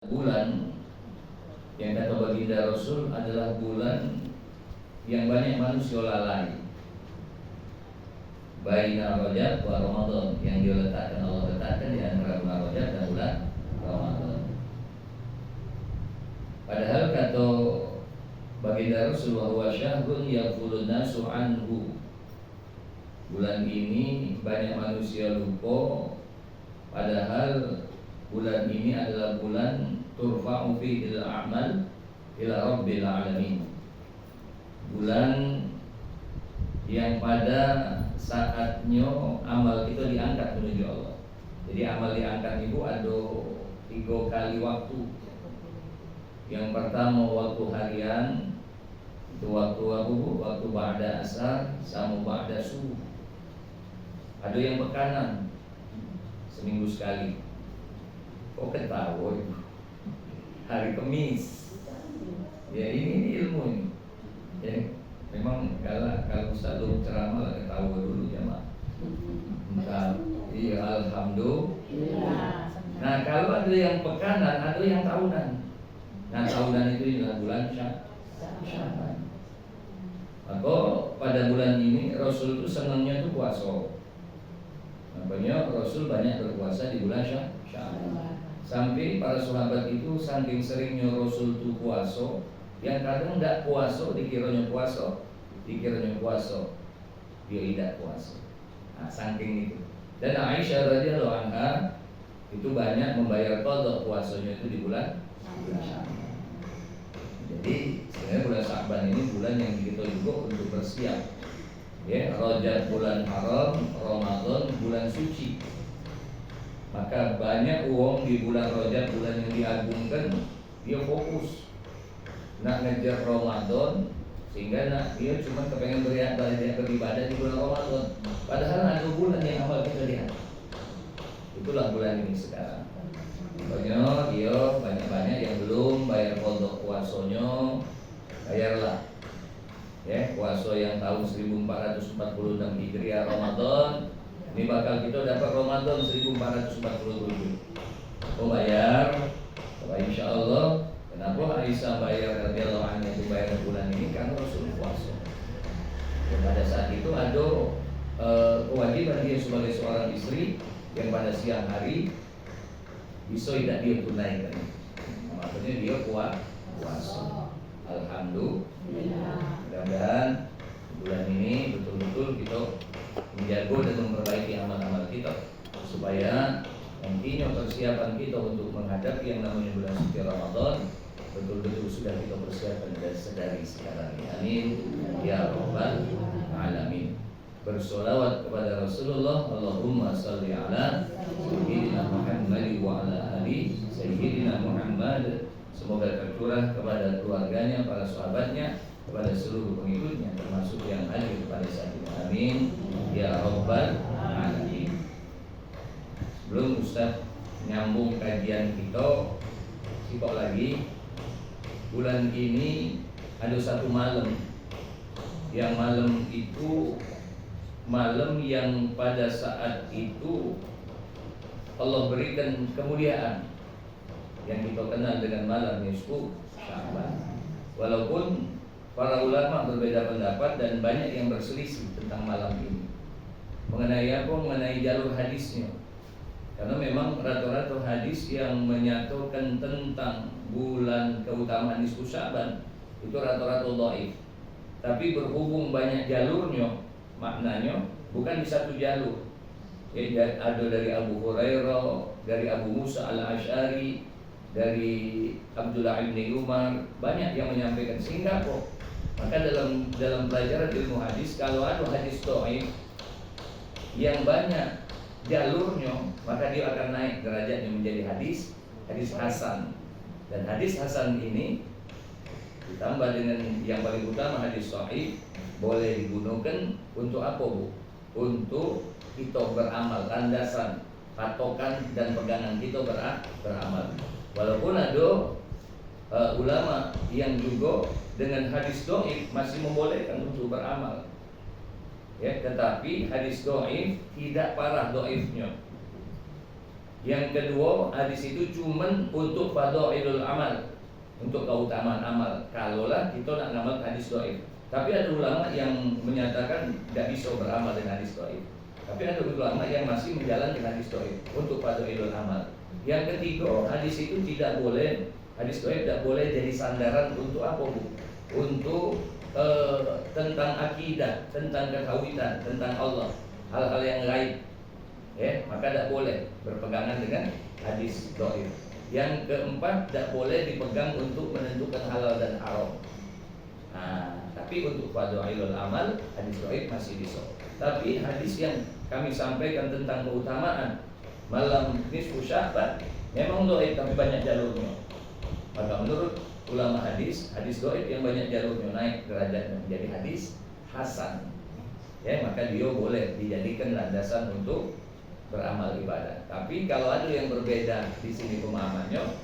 Bulan yang kata baginda Rasul adalah bulan yang banyak manusia lalai. Baina Rajab wa Ramadan, yang Allah letakkan di antara bulan Rajab dan bulan Ramadan. Padahal kata baginda Rasul wa syahrun yaghfulun nasu anhu, bulan ini banyak manusia lupa, padahal bulan ini adalah bulan turfa'u fihi al-a'mal ila rabbil alamin. Bulan yang pada saatnya amal kita diangkat menuju Allah. Jadi amal diangkat itu ada 3 kali waktu. Yang pertama waktu harian, itu waktu waktu ba'da asar sama ba'da subuh. Ada yang pekanan, seminggu sekali. Kok ketawa itu? Hari Kamis. Ya ini ilmu ini. Ya, memang kalau selalu ceramah ketawa dulu jemaah. Iya, alhamdulillah. Nah, kalau ada yang pekanan, ada yang tahunan. Nah, tahunan itu adalah bulan Sya'ban. Maka pada bulan ini Rasul itu senangnya itu puasa. Makanya Rasul banyak berpuasa di bulan Sya'ban. Sampai para sahabat itu saking seringnya Rasul itu puasa, yang kadang tidak puasa dikiranya puasa, dia tidak puasa. Nah, saking itu. Dan Aisyah radhiyallahu anha itu banyak membayar qadha puasanya itu di bulan Sya'ban. Jadi sebenarnya bulan Sya'ban ini bulan yang kita juga untuk bersiap. Ya, Rajab bulan haram, Ramadan bulan suci. Maka banyak uang di bulan Rajab, bulan yang diagungkan, dia fokus nak ngejar Ramadan, sehingga dia cuma kepengen beribadah di bulan Ramadan. Padahal ada bulan yang awal kita lihat. Itulah bulan ini sekarang. Makanya dia banyak yang belum bayar pondok puasanya, bayarlah. Ya, puasa yang tahun 1446 Hijriah Ramadan. Ini bakal kita dapat Ramadan 1447. Oh bayar, insya Allah. Kenapa Aisyah bayar radhiyallahu anha itu bayar bulan ini? Karena Rasul puasa. Dan pada saat itu ada kewajiban dia sebagai seorang istri yang pada siang hari bisa tidak dia tunaikan. Maksudnya dia puasa. Alhamdulillah. Mudah-mudahan bulan ini betul-betul kita menjaga dan memperbaiki amal-amal kita supaya nantinya persiapan kita untuk menghadapi yang namanya bulan suci Ramadan betul-betul sudah kita persiapkan dari sekarang. Amin ya rabbal alamin. Bersolawat kepada Rasulullah. Allahumma salli ala sayyidina Muhammad wa ala ali sayyidina Muhammad. Semoga tercurah kepada keluarganya, para sahabatnya, kepada seluruh pengikutnya, termasuk yang hadir pada saat ini. Amin ya rabbal alamin. Sebelum Ustaz nyambung kajian kita, simak lagi. Bulan ini ada satu malam, yang malam itu malam yang pada saat itu Allah berikan kemuliaan yang kita kenal dengan malam nisfu Sya'ban. Walaupun para ulama berbeda pendapat dan banyak yang berselisih tentang malam ini. Mengenai apa? Mengenai jalur hadisnya. Karena memang rata-rata hadis yang menyatakan tentang bulan keutamaan nisfu Sya'ban itu rata-rata dhaif. Tapi berhubung banyak jalurnya, maknanya bukan di satu jalur. Ya, ada dari Abu Hurairah, dari Abu Musa al-Asy'ari, dari Abdullah bin Umar, banyak yang menyampaikan. Sehingga kok maka dalam pelajaran ilmu hadis, kalau ada hadis dhaif yang banyak jalurnya, maka dia akan naik derajatnya menjadi hadis hasan. Dan hadis hasan ini ditambah dengan yang paling utama hadis sahih, boleh digunakan untuk apa, Bu? Untuk kita beramal, landasan, patokan dan pegangan kita beramal. Walaupun ada ulama yang juga dengan hadis dhaif masih membolehkan untuk beramal. Ya, tetapi hadis dhaif tidak parah dhaifnya. Yang kedua, hadis itu cuman untuk fadhailul amal, untuk keutamaan amal. Kalaulah kita nak ngamal hadis dhaif. Tapi ada ulama yang menyatakan tidak bisa beramal dengan hadis dhaif. Tapi ada ulama yang masih menjalankan hadis dhaif untuk fadhailul amal. Yang ketiga, hadis itu tidak boleh, hadis dhaif tidak boleh jadi sandaran untuk apa, Bu? Untuk tentang akidah, tentang ketauhidan, tentang Allah, hal-hal yang lain. Ya, maka tidak boleh berpegangan dengan hadis dhaif. Yang keempat, tidak boleh dipegang untuk menentukan halal dan haram. Tapi untuk fadhailul amal, hadis dhaif masih bisa. Tapi hadis yang kami sampaikan tentang keutamaan malam nisfu Sya'ban memang dhaif, tapi banyak jalurnya. Maka menurut ulama hadis dhaif yang banyak jalurnya naik derajatnya menjadi hadis hasan. Ya, maka dia boleh dijadikan landasan untuk beramal ibadah. Tapi kalau ada yang berbeda di sini pemahamannya,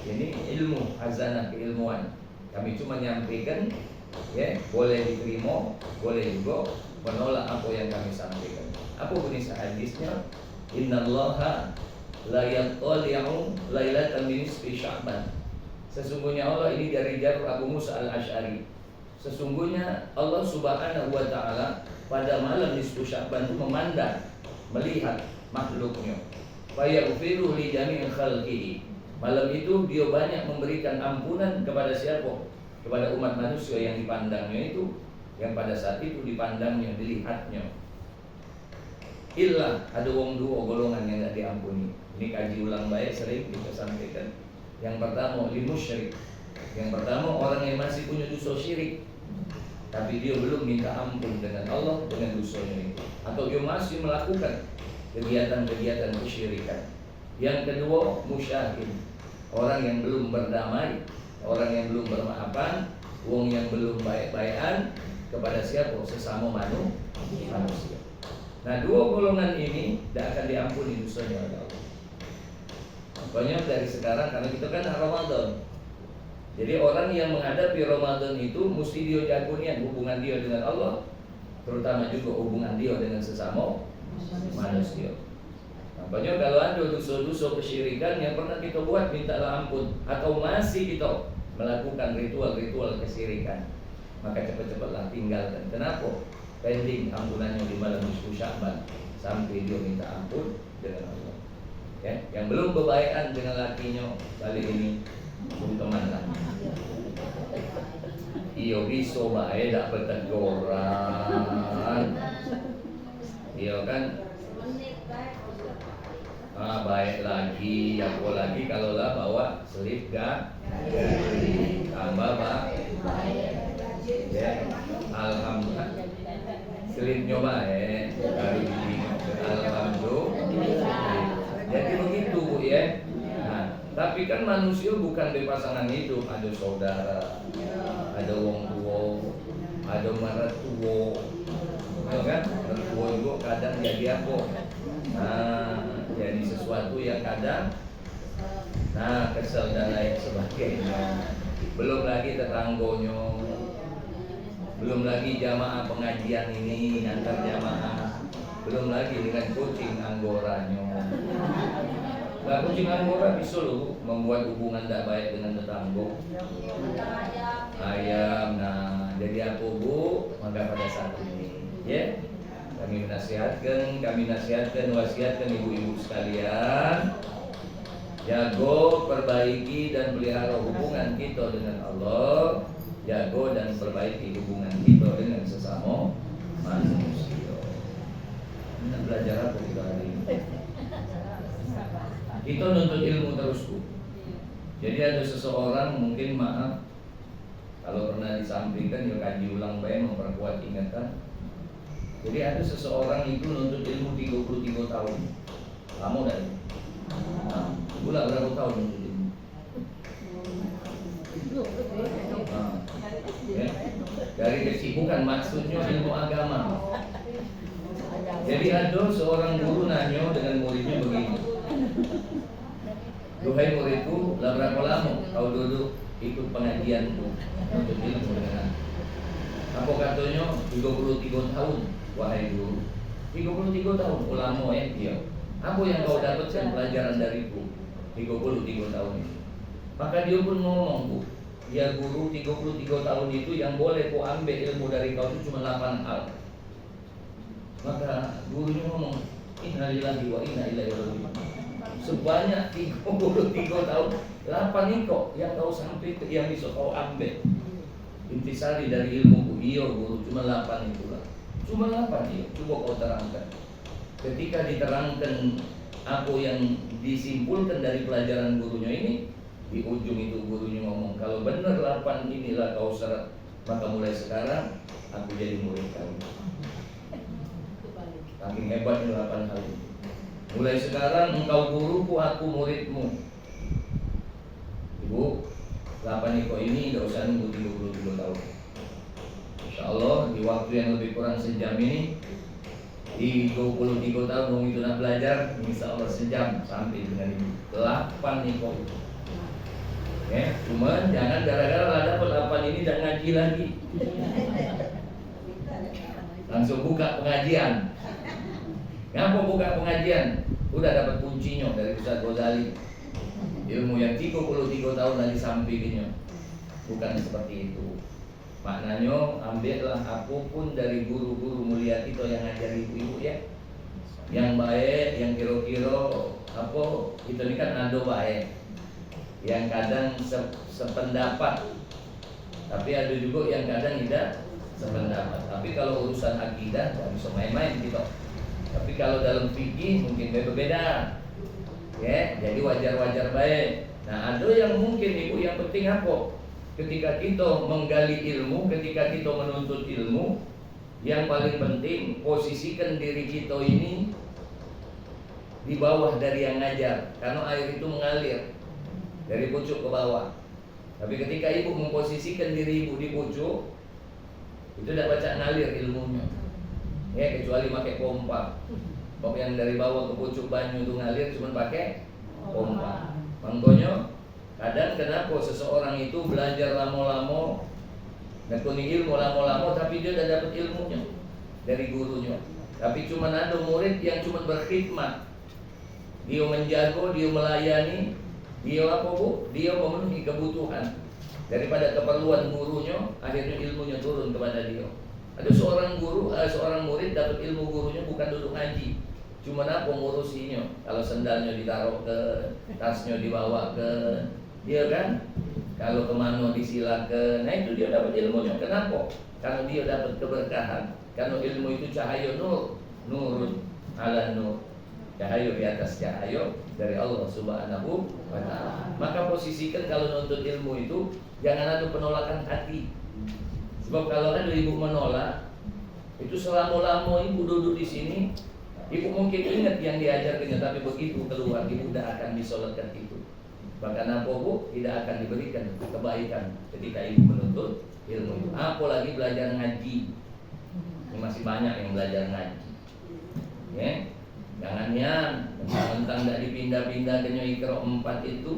ini ilmu, hazanah keilmuan. Kami cuma nyampaikan, ya, boleh diterima, boleh juga menolak apa yang kami sampaikan. Apa bunyi hadisnya? Innallaha la yattali'u lailatan min nisfi Sya'ban. Sesungguhnya Allah, ini dari jalur Abu Musa al-Asy'ari. Sesungguhnya Allah Subhanahu wa taala pada malam nisfu Sya'ban itu memandang, melihat makhluknya. Fa yaghfiru li jami'il khalqihi. Malam itu dia banyak memberikan ampunan kepada siapa? Kepada umat manusia yang dipandangnya itu, yang pada saat itu dipandangnya, dilihatnya. Illa ada wong dua golongan yang tidak diampuni. Ini kaji ulang baik sering kita sampaikan. Yang pertama limusyrik. Yang pertama orang yang masih punya dosa syirik, tapi dia belum minta ampun dengan Allah dengan dosanya itu, atau dia masih melakukan kegiatan-kegiatan kesyirikan. Yang kedua musyahid, orang yang belum berdamai, orang yang belum bermaafan, wong yang belum baik-baikan kepada siapa? Sesama manusia. Nah, dua golongan ini tidak akan diampuni dosanya oleh Allah. Makanya dari sekarang, karena kita kan Ramadan, jadi orang yang menghadapi Ramadan itu mesti dia diampuni hubungan dia dengan Allah, terutama juga hubungan dia dengan sesama manusia. Makanya kalau ada dosa-dosa kesyirikan yang pernah kita buat, mintalah ampun, atau masih kita melakukan ritual-ritual kesyirikan, maka cepat-cepatlah tinggalkan. Kenapa? Pending ampunannya di malam nisfu Sya'ban sampai dia minta ampun dengan Allah. Ya, yang belum berbaikan dengan lakinya kali ini teman-teman lah. Iyo bisa baik tak berteguran. Iyo kan baik lagi, apalagi kalau lah bawa selip gaji tambah ya, alhamdulillah selipnya baik dari ini, alhamdulillah. Jadi begitu, Bu, ya. Nah, tapi kan manusia bukan di pasangan hidup, ada saudara, ada wong tua, ada mertua, kan? Mertua itu kadang jadi apa? Jadi sesuatu yang kadang kesel dan lain sebagainya. Belum lagi tetanggonya, belum lagi jamaah pengajian ini antar jamaah, belum lagi dengan kucing anggoranya. Nah, kucing anggora bisa loh membuat hubungan tidak baik dengan tetangga. Ayam, nah jadi apa, Bu? Maka pada saat ini, ya, kami nasihatkan, wasiatkan ibu-ibu sekalian, jago, perbaiki dan pelihara hubungan kita dengan Allah, jago dan perbaiki hubungan kita dengan sesama manusia. Kita belajar apa kita hari ini? Kita nuntut ilmu terus, Bu. Jadi ada seseorang, mungkin maaf kalau pernah disampaikan, ya kaji ulang baik memperkuat ingatan. Jadi ada seseorang itu nuntut ilmu 33 tahun. Lama dah. Bulan berapa tahun nuntut ilmu? Ya. Dari kesibukan, maksudnya ilmu agama. Jadi ada seorang guru nanya dengan muridnya begini, duhai muridku, lah berapa lama kau duduk ikut pengajian untuk ilmu dengan apa? Katanya 33 tahun. Wahai guru, 33 tahun ulama ya dia. Apa yang kau dapatkan pelajaran dariku 33 tahun itu? Maka dia pun ngomong, Bu, ya guru, 33 tahun itu yang boleh ku ambil ilmu dari kau itu cuma 8 hal. Maka gurunya ngomong, innalillahi wa inna ilaihi raji'un. Sebanyak 33 tahun 8 kok yang kau sampai yang bisa kau ambil intisari dari ilmuku. Iya guru, cuma 8 itulah. Cuma 8 iya, coba kau terangkan. Ketika diterangkan apa yang disimpulkan dari pelajaran gurunya ini, di ujung itu gurunya ngomong, kalau benar 8 inilah kau syarat, maka mulai sekarang aku jadi murid kamu. Saking hebat 8 hal itu. Mulai sekarang engkau guruku, aku muridmu. Ibu, 8 iko ini tidak usah nunggu 33 tahun. Insya Allah di waktu yang lebih kurang sejam ini, di 23 tahun kamu itu nak belajar, insya Allah sejam sampai dengan ini 8 iko itu. Ya, cuman jangan gara-gara lah dapat 8 ini dan ngaji lagi. Langsung buka pengajian. Ngapa buka pengajian? Udah dapat kuncinya dari Ustaz Ghazali. Ilmu yang 33 tahun lagi sampainya. Bukan seperti itu. Maknanya ambillah apapun dari guru-guru mulia kita yang ngajari ibu-ibu ya. Yang baik, yang kira-kira apa itu ini kan ada baik. Yang kadang sependapat. Tapi ada juga yang kadang tidak sependapat. Tapi kalau urusan akidah tidak bisa main-main gitu. Tapi kalau dalam fikih mungkin berbeda. Ya, jadi wajar-wajar baik. Nah, ada yang mungkin ibu yang penting apa? Ketika kita menggali ilmu, ketika kita menuntut ilmu, yang paling penting posisikan diri kita ini di bawah dari yang ngajar, karena air itu mengalir dari pucuk ke bawah. Tapi ketika ibu memposisikan diri ibu di pucuk, itu tidak baca ngalir ilmunya. Ya, kecuali pakai pompa. Pompa yang dari bawah ke pucuk banyu itu ngalir cuma pakai pompa. Makanya kadang kenapa seseorang itu belajar lama-lama, nekuni ilmu lama-lama, tapi dia tidak dapat ilmunya dari gurunya. Tapi cuma ada murid yang cuma berkhidmat. Dia menjaga, dia melayani, dia apa bu? Dia memenuhi kebutuhan daripada keperluan gurunya, akhirnya ilmunya turun kepada dia. Ada seorang guru, seorang murid dapat ilmu gurunya bukan duduk ngaji, cuma apa ngurusinya. Kalau sendalnya ditaruh ke tasnya dibawa ke dia kan, kalau kemana disilakan, nah itu dia dapat ilmunya. Kenapa? Karena dia dapat keberkahan. Karena ilmu itu cahaya nur, nurun ala nur, cahaya di atas cahaya dari Allah Subhanahu wa ta'ala. Maka posisikan kalau nuntut ilmu itu jangan ada penolakan hati. Sebab kalau ada ibu menolak, itu selama-lama ibu duduk di sini, ibu mungkin ingat yang diajarkannya, tapi begitu keluar ibu tidak akan disolatkan itu. Bahkan apa bu, tidak akan diberikan kebaikan ketika ibu menuntut ilmu itu. Apalagi belajar ngaji. Ini masih banyak yang belajar ngaji. Ya, jangannya mentang-mentang tidak dipindah-pindah ke Iqra 4 itu,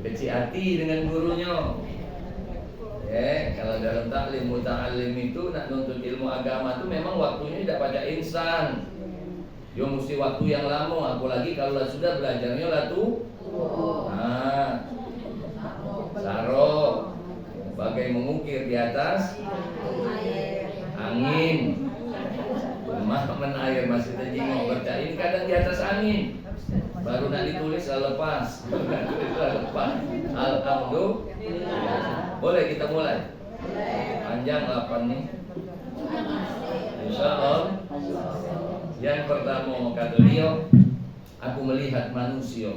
kecil hati dengan gurunya. Ya, kalau dalam taklim muta'alim itu nak nuntut ilmu agama itu memang waktunya tidak pada instan. Dia mesti waktu yang lama, apalagi kalau sudah belajarnya latu. Nah, saro, bagai mengukir di atas angin. Mahaman air masih terjingung baca ini kadang di atas angin. Baru nak ditulis lepas, lepas. Alhamdulillah. Boleh kita mulai? Panjang 8 nih. Insya Allah. Yang pertama kata beliau, aku melihat manusia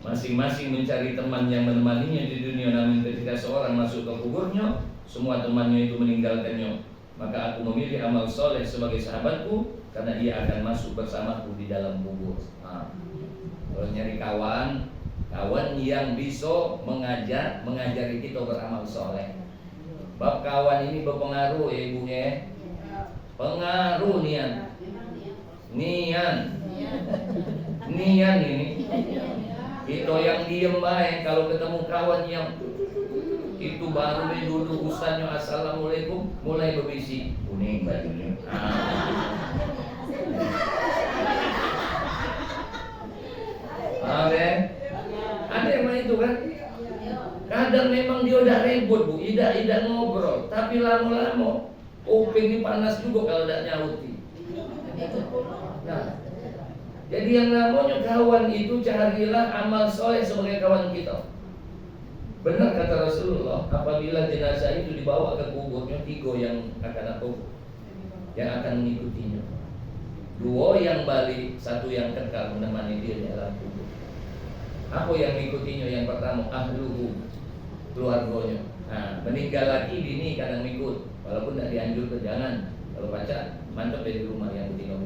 masing-masing mencari teman yang menemaninya di dunia, namun ketika seorang masuk ke kuburnya, semua temannya itu meninggalkannya. Maka aku memilih amal soleh sebagai sahabatku, karena ia akan masuk bersamaku di dalam kubur. Nah, kalau nyari kawan yang bisa mengajari kita beramal soleh. Bab kawan ini berpengaruh ya ibunya. Pengaruh nian ini. Itu yang diem baik, kalau ketemu kawan yang itu baru duduk ustaznya assalamualaikum mulai berbisik kuning bajunya. Amin. Ada yang itu kan? Kadang memang dia udah ribut bu, tidak ngobrol, tapi lama-lama kuping ini panas juga kalau tidak nyauti. Nah, jadi yang namanya kawan itu carilah amal soleh sebagai kawan kita. Benar kata Rasulullah, apabila jenazah itu dibawa ke kuburnya, 3 yang akan yang akan mengikutinya. 2 yang balik, 1 yang kekal menemani dia di alam kubur. Apa yang mengikutinya? Yang pertama ahluhu, keluarganya. Nah, meninggal lagi bini kadang ikut, walaupun tidak dianjurkan, jangan. Kalau baca mantap dari rumah yang tinggal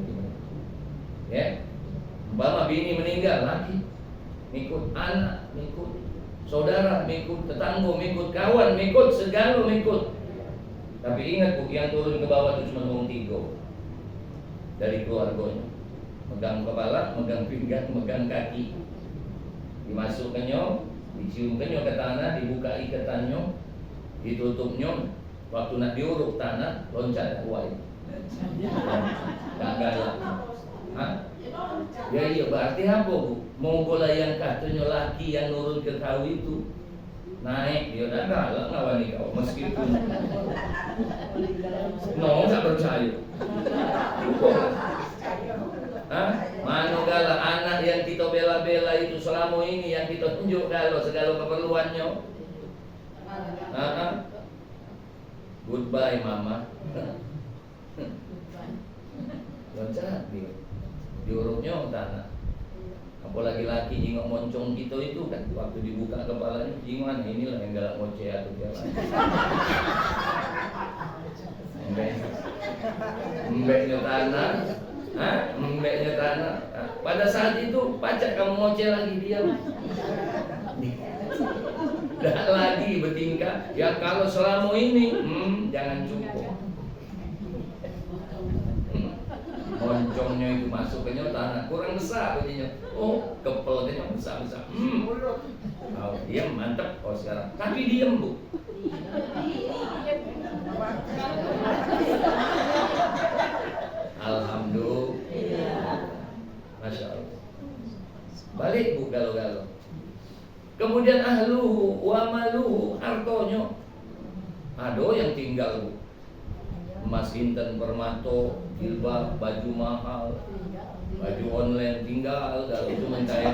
ya. Umpama bini meninggal lagi ikut, anak ikut, saudara ikut, tetangga ikut, kawan ikut, segala ikut. Tapi ingat bu, yang turun ke bawah itu cuma 3 dari keluarganya. Megang kepala, megang pinggang, megang kaki. Dimasukkannya, diciumkannya ke tanah, dibuka ikatannya, ditutupnya. Waktu nak diuruk tanah, loncat kuai. Gak galak. Hah? Ya iya, berarti apa bu? Mau bola yang katanya laki yang nurun ke kau itu naik, dia udah galak ngawani kau meskipun nggak percaya. Hah? Mana galak anak yang kita bela-bela itu selama ini, yang kita tunjuk galau segala keperluannya. Goodbye mama. Loncat dia, diurutnya tanah. Apalagi laki jingok moncong kita itu kan, waktu dibuka kepalanya jingoan, inilah yang galak ngoceh atau jalan. Embeknya tanah, embeknya tanah. Pada saat itu pacak kamu ngoceh lagi, diam. Dah lagi bertingkah. Ya kalau selama ini, jangan cukup. Moncongnya itu masuk ke tanah kurang besar bunyinya. Oh, kepelnya besar-besar. Oh, diam mantap. Oh sekarang. Tapi diam bu. Alhamdulillah. Masya Allah. Balik bu galau-galau. Kemudian ahluhu wa maluhu, hartonya. Ada yang tinggal bu. Emas Intan Permato, jilbab, baju mahal, baju online tinggal, kalau itu mencari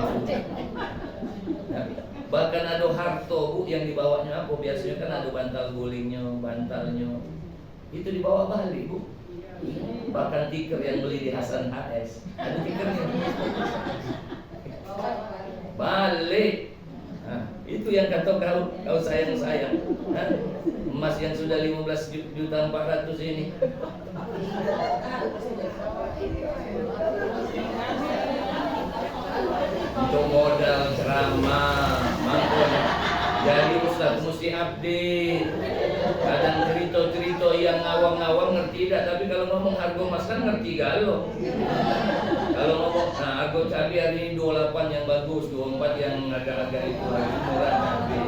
nah, bahkan ada harto bu yang dibawanya apa? Biasanya kan ada bantal gulingnya, bantalnya, itu dibawa balik bu. Bahkan tiker yang beli di Hasan HS ada tikernya balik. Nah, itu yang kata kau sayang-sayang. Emas yang sudah 15.400.000 ini. Itu modal ceramah, mangkon. Jadi Ustaz mesti update. Kadang cerita-cerita yang ngawang-ngawang ngerti tidak, tapi kalau ngomong harga emas kan ngerti galau. Kalau ngomong, nah harga cabai hari ini 28 yang bagus, 24 yang agak-agak itu lagi murah cabai.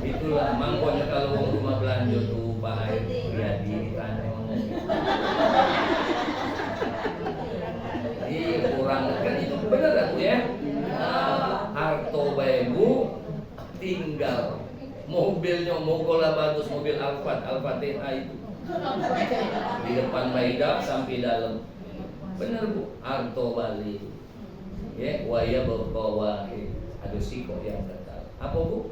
Itulah mangkoknya kalau uang rumah belanja tuh Pak Air Riyadi ditanya ngomong. Iya kurang kan itu benar aku ya. Harto baebu tinggal mobilnya mogola bagus, mobil Al-Fatihah itu di depan Maida sampai dalam. Benar bu, harto Bali ya, waya berbawa ada siko yang kata apa bu?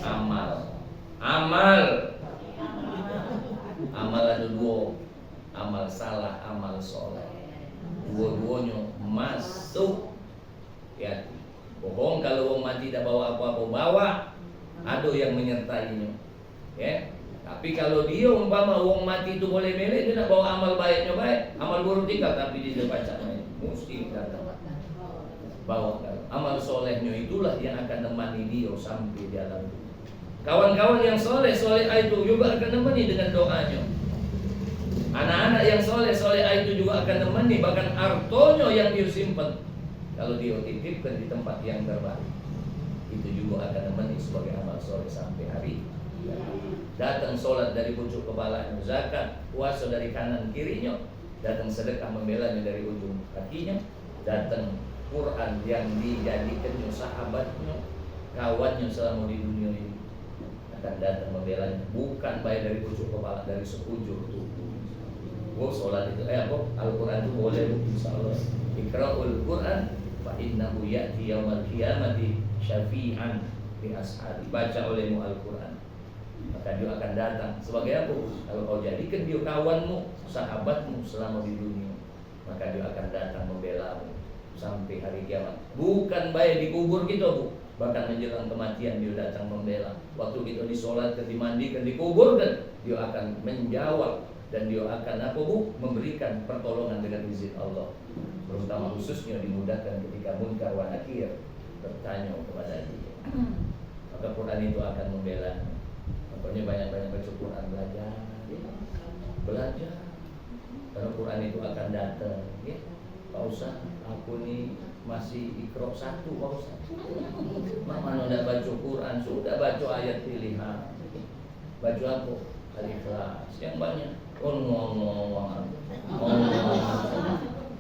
Amal ada 2, amal salah, amal soleh. Dua-duanya masuk ya. Bohong kalau orang mati tidak bawa apa-apa, bawa ada yang menyertainya ya. Tapi kalau dia umpama orang mati itu boleh milih, dia nak bawa amal baiknya baik, amal buruk tinggal, tapi dia baca mesti datang bawa amal solehnya, itulah yang akan menemani dia sampai di alam. Kawan-kawan yang soleh itu juga akan menemani dengan doanya. Anak-anak yang soleh itu juga akan menemani, bahkan hartonya yang dia simpan kalau dia titipkan di tempat yang terbaik, itu juga akan menemani sebagai amal soleh sampai hari. Datang sholat dari pucuk kepala, zakat, puasa dari kanan kirinya, datang sedekah membelanya dari ujung kakinya, datang Quran yang dijadikannya sahabatnya, kawannya selama di dunia ini, akan datang membelanya, bukan baik dari ujung kepala, dari sekujur tubuh. Oh, sholat itu, Al-Quran itu boleh, insyaallah. Iqra'ul Quran fa innahu ya'ti yaumal qiyamati syafi'an li ashabi. Baca olehmu Al-Quran, maka dia akan datang sebagai apa? Kalau kau jadikan dia kawanmu, sahabatmu selama di dunia, maka dia akan datang membelamu sampai hari kiamat. Bukan baik di kubur kita, Bu. Bahkan menjelang kematian dia datang membela. Waktu kita disolatkan, dimandikan, dikuburkan, dia akan menjawab. Dan dia akan memberikan pertolongan dengan izin Allah. Terutama khususnya dimudahkan ketika munkar wa nakir bertanya kepada dia. Maka Quran itu akan membela. Makanya banyak-banyak baca Quran, belajar. Karena Quran itu akan datang. Ya, Pak Ustaz, aku nih masih Iqra 1, Pak Ustaz. Mana udah baca Quran, sudah baca ayat pilihan. Baca apa? Al-Ikhlas yang banyak.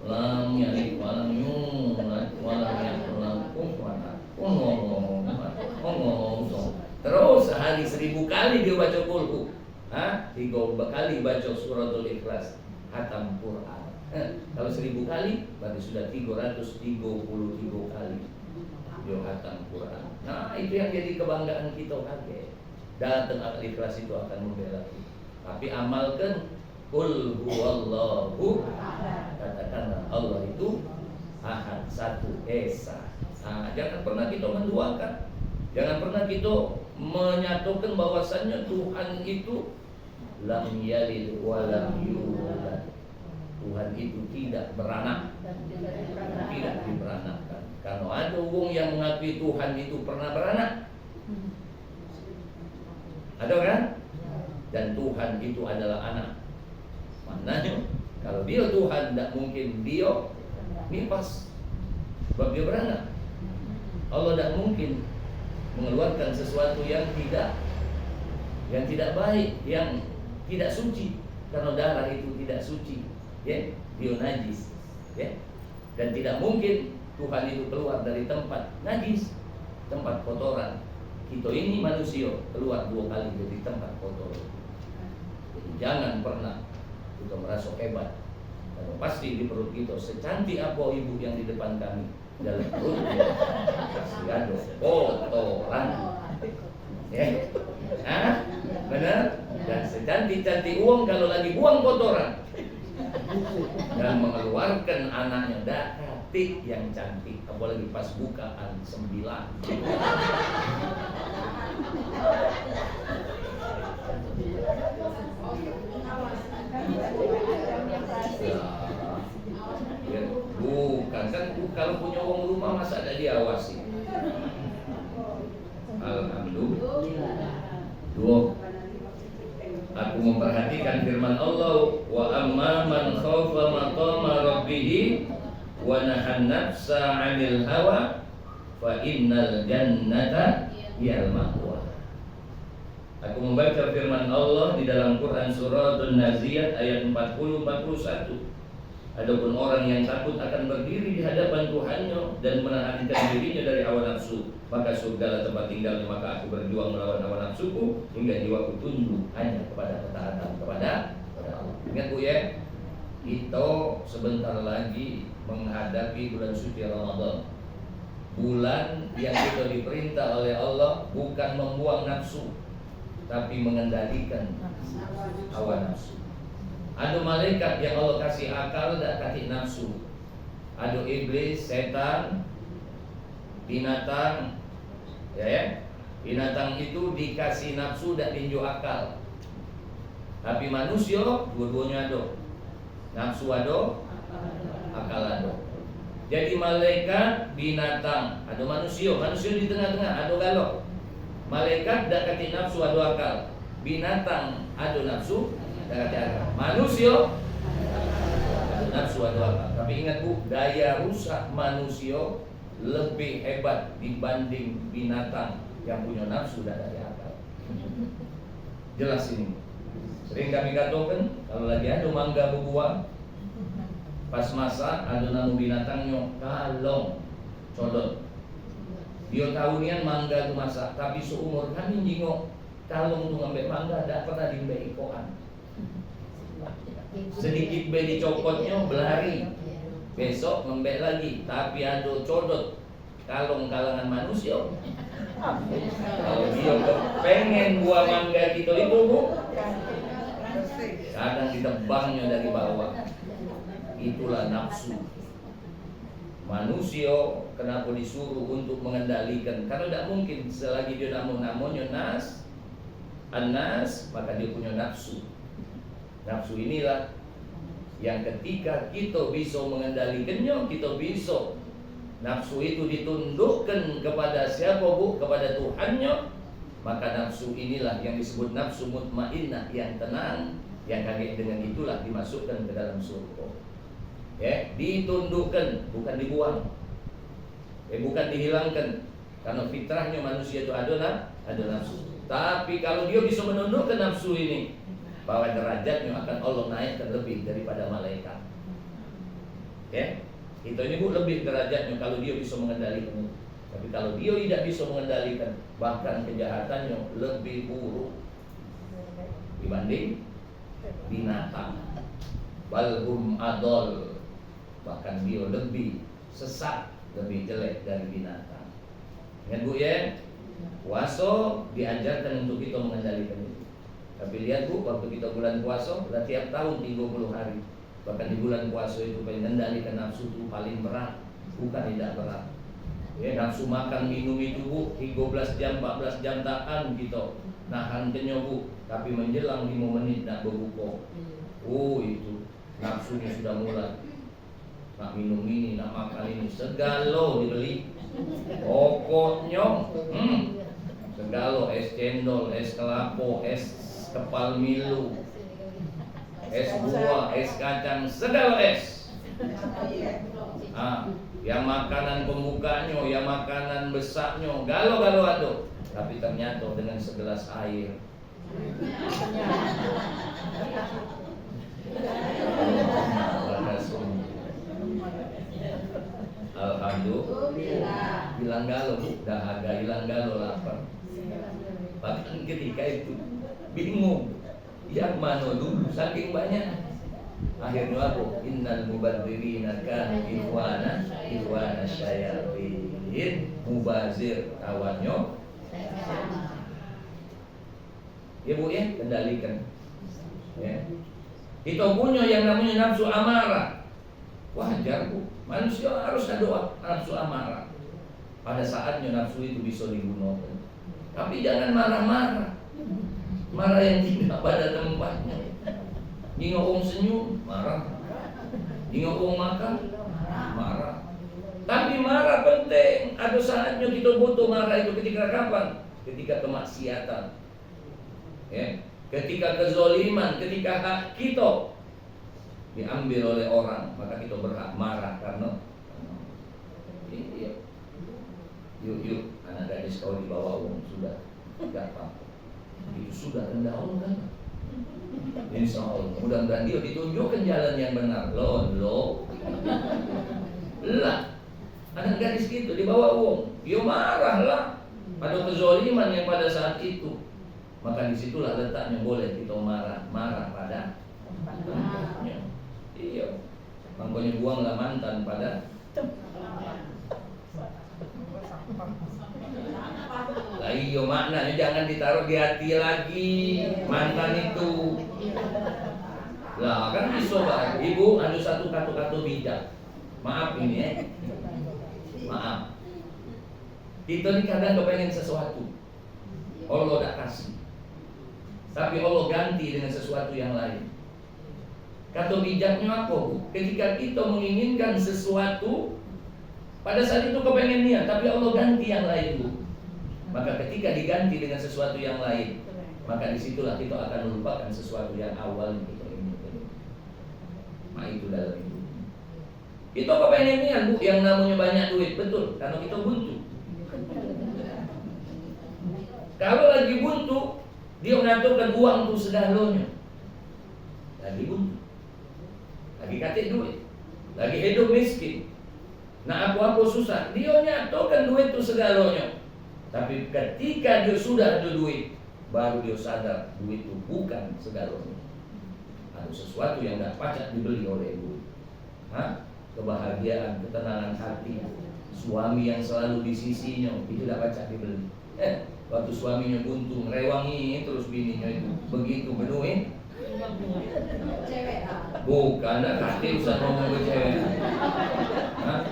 Lam yalid walam yulad walam yakul lahu kufuwan ahad. Terus sehari 1000 kali dia baca Qul. 3 kali baca suratul Ikhlas, khatam Quran. Kalau 1000 kali berarti sudah 333 kali dia khatam Quran. Nah, itu yang jadi kebanggaan kita kakek. Datang Al-Ikhlas itu akan membela kita. Tapi amalkan Qul huwallahu, katakanlah Allah itu ahad, satu, esa. Jangan pernah kita menduakan, jangan pernah kita menyatukan bahwasannya Tuhan itu lam yalid wa lam yulad. Tuhan itu tidak beranak, tidak diberanakkan. Kalau ada wong yang mengakui Tuhan itu pernah beranak, ada kan? Dan Tuhan itu adalah anak. Maknanya kalau dia Tuhan, tidak mungkin dia nipas, sebab dia beranak. Allah tidak mungkin mengeluarkan sesuatu yang tidak baik, yang tidak suci. Karena darah itu tidak suci, ya, dia najis, ya. Dan tidak mungkin Tuhan itu keluar dari tempat najis, tempat kotoran. Kita ini manusia keluar 2 kali dari tempat kotor. Jadi jangan pernah kita merasa hebat. Karena pasti di perut kita, secantik apa ibu yang di depan kami, dalam perutnya masih ada kotoran. Ya, benar? Dan secantik-cantik uang kalau lagi buang kotoran dan mengeluarkan anaknya, dakatik yang cantik, apalagi pas bukaan 9. Bukan kan, kalau punya uang rumah masa ada diawasi. Alhamdulillah. Aku memperhatikan firman Allah, wa amma man khaufa maqama rabbih wa nahan nafsa 'anil hawa fa innal jannata hiyal ma'wa. Aku membaca firman Allah di dalam Quran surah An-Naziyat ayat 40-41. Adapun orang yang takut akan berdiri di hadapan Tuhannya dan menahankan dirinya dari hawa nafsu, maka surgalah tempat tinggalnya. Maka aku berjuang melawan hawa nafsuku hingga jiwaku tunduk hanya kepada ketaatan kepada Allah. Ingat Bu ya, kita sebentar lagi menghadapi bulan suci Ramadan. Bulan yang kita diperintah oleh Allah bukan membuang nafsu, tapi mengendalikan hawa nafsu. Ada malaikat yang Allah kasih akal, tidak kasih nafsu. Ada iblis, setan, binatang, ya. Binatang itu dikasih nafsu dan tinju akal. Tapi manusia dua-duanya ada. Nafsu ada, akal ada. Jadi malaikat, binatang, ada manusia. Manusia di tengah-tengah, ada galak. Malaikat tidak kasih nafsu, ada akal. Binatang ada nafsu, manusia ada nafsu, ada akal. Tapi ingat Bu, daya rusak manusia lebih hebat dibanding binatang yang punya nafsu dan daya akal. Jelas ini. Sering kami katakan, kalau lagi ada mangga berbuah, Pas masak ada namu binatangnya kalong codot. Dia tahu nian mangga tu masak, tapi seumur kami jingok kalong tu ngambil mangga tak pernah diambil ikoan. Sedikit be dicopotnya berlari. Besok ngambil lagi, tapi ada codot kalong kalangan manusia. Kalau dia pengen buah mangga kita itu bu, kadang ditebangnya dari bawah. Itulah nafsu. Manusia kenapa disuruh untuk mengendalikan? Karena tidak mungkin selagi dia namanya An-nas, maka dia punya nafsu. Nafsu inilah yang ketika kita bisa mengendalikannya, kita bisa. Nafsu itu ditundukkan kepada siapa bu? Kepada Tuhannya. Maka nafsu inilah yang disebut nafsu mutmainnah, yang tenang, yang kaget dengan itulah dimasukkan ke dalam surga. Ya, ditundukkan, bukan dibuang. Bukan dihilangkan. Karena fitrahnya manusia itu ada nafsu. Tapi kalau dia bisa menundukkan nafsu ini, bahwa derajatnya akan Allah naikkan lebih daripada malaikat. Ya, itu ini bu lebih derajatnya kalau dia bisa mengendalikan. Tapi kalau dia tidak bisa mengendalikan, bahkan kejahatannya lebih buruk dibanding binatang. Balhum adol, bahkan dia lebih sesat, lebih jelek dari binatang. Ingat bu ya, puasa diajarkan untuk kita mengendalikan itu. Tapi lihat bu, waktu kita bulan puasa, tiap tahun 30 hari. Bahkan di bulan puasa itu mengendalikan nafsu itu paling berat, bukan tidak berat. Ya, nafsu makan minum itu bu, 13 jam, 14 jam tahan kita nahan kenyang bu. Tapi menjelang 5 menit nak berbuka, itu nafsunya sudah mulai. Nak minum ini, nak makan ini, segala dibeli. Pokoknya segala, es cendol, es kelapa, es kepal milu, es buah, es kacang, segala es. Yang makanan pembukanya, yang makanan besarnya, galo-galo ada. Tapi ternyata dengan segelas air. Alhamdulillah. Hilang galo, dahaga hilang galo, lapar. Bahkan ketika itu bingung, yang mana dulu saking banyak. Akhirnya apa? Innal mubadzirina kan ikhwana syayatin. Mubazir kawannya. Ya bu ya, kendalikan. Ya. Kita punya yang namanya nafsu amarah. Wajar bu, manusia harus ada nafsu amarah. Pada saatnya nafsu itu bisa digunakan. Tapi jangan marah-marah. Marah yang tidak pada tempatnya. Jika orang senyum, marah. Jika orang makan, marah. Tapi marah penting. Ada saatnya kita butuh marah itu ketika kapan? Ketika kemaksiatan. Ya. Ketika kezoliman, ketika hak kita diambil oleh orang, maka kita berhak marah karena yuk anak gadis kau di bawah umum sudah tidak apa-apa. Itu sudah rendah Allah kan? Insya Allah mudah-mudahan dia ditunjukkan jalan yang benar. Lo lah anak gadis itu di bawah umum, dia marahlah pada kezoliman yang pada saat itu. Maka disitulah letaknya boleh kita marah pada tempatnya. Iya, makanya buanglah mantan pada lah. Iya maknanya jangan ditaruh di hati lagi mantan itu. Lah kan bisa pak, ibu ada satu kata-kata bijak. Maaf ini ya, maaf. Kita ini kadang kepengen sesuatu, Allah tak kasih. Tapi Allah ganti dengan sesuatu yang lain. Kata bijaknya apa bu? Ketika kita menginginkan sesuatu, pada saat itu kepengen niat, tapi Allah ganti yang lain bu. Maka ketika diganti dengan sesuatu yang lain, maka disitulah kita akan melupakan sesuatu yang awal kita inginkan. Nah itu dalam itu. Kita kepengen niat bu, yang namanya banyak duit, betul, karena kita buntu. Kalau lagi buntu, dia mengaturkan uang untuk segalanya. Lagi buntu, lagi katik duit, lagi hidup miskin. Nah aku susah, dia nyatokan duit itu segalanya. Tapi ketika dia sudah ada duit, baru dia sadar duit itu bukan segalanya. Ada sesuatu yang tidak pacak dibeli oleh duit. Kebahagiaan, ketenangan hati, suami yang selalu di sisinya, itu tidak pacak dibeli. Waktu suaminya buntu, ngerewangi terus bininya itu begitu benuin. Bukan, hati usah ngomong ke cewek.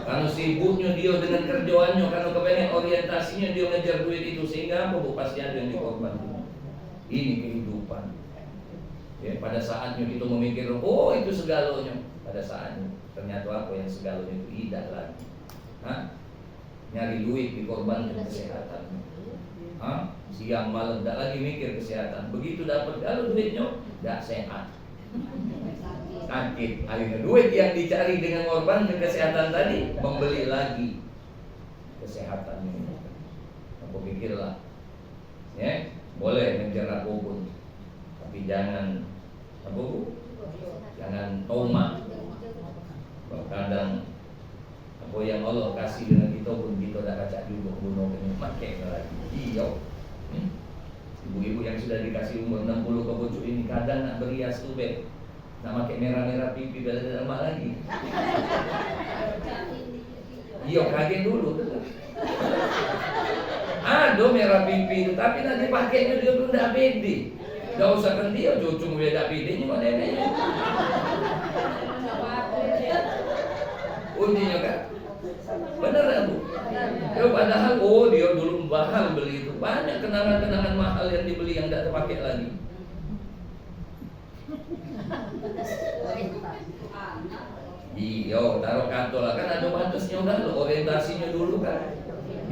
Kalau sibuknya dia dengan kerjaannya, kalau kepengen orientasinya dia ngejar duit itu, sehingga apa bu? Pasti ada yang dikorbankan. Ini kehidupan. Ya, pada saatnya kita memikir, oh itu segalanya. Pada saatnya ternyata apa yang segalanya itu tidak lagi. Nyari duit dikorbankan kesehatan. Siang malam tidak lagi mikir kesehatan. Begitu dapat kalau duitnya tidak sehat, sakit. Akhirnya duit yang dicari dengan korban ke kesehatan tadi membeli lagi kesehatannya. Aku pikirlah, ya boleh menjerat pun, tapi jangan jangan tomak. Kadang apa yang Allah kasih dengan kita pun kita dah kacak juga bunuh ini pakai lagi. Iya. Ibu-ibu yang sudah dikasih umur 60 ke pucuk ini kadang nak berias tuh be, nak pakai merah-merah pipi bela lemak lagi. Iya kaget dulu. Aduh merah pipi itu, tapi nanti pakainya dia pun dah pede. Gak usah kan dia cucung beda pedenya sama neneknya. Ujinya kan, bener ya bu? Ya padahal dia dulu mahal beli itu, banyak kenangan-kenangan mahal yang dibeli yang tidak terpakai lagi. Iya, taruh kantong lah kan ada batasnya udah lo orientasinya dulu kan.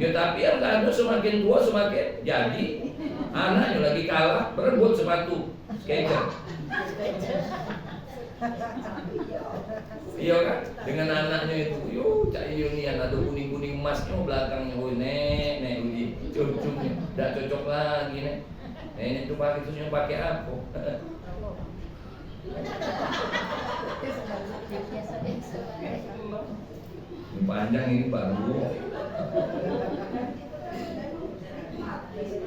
Ya tapi yang nggak ada semakin tua semakin jadi anaknya lagi kalah berebut sepatu skater. Iya kan, dengan anaknya itu, cak Yunian ada kuning-kuning emasnya belakangnya, nek uji cucuknya, tidak cocok lagi nek. Nenek tuh pakai terusnya pakai apa? Ini panjang ini baru.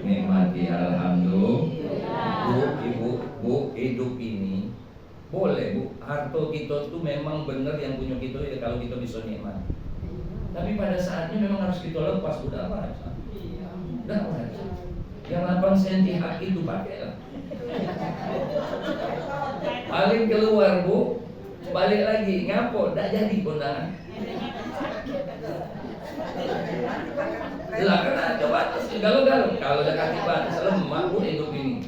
Nikmati alhamdulillah. Bu, hidup ini boleh bu, harta kita itu memang benar yang punya kita ya kalau kita bisa nikmat. Tapi pada saatnya memang harus kita lepas, udah apa? Udah apa? Yang 8 senti hak itu pakailah. Paling keluar bu, balik lagi ngapo, tidak jadi kondangan. Lah kan ada batas, galau-galau. Kalau ada kaki batas lemah bu hidup ini.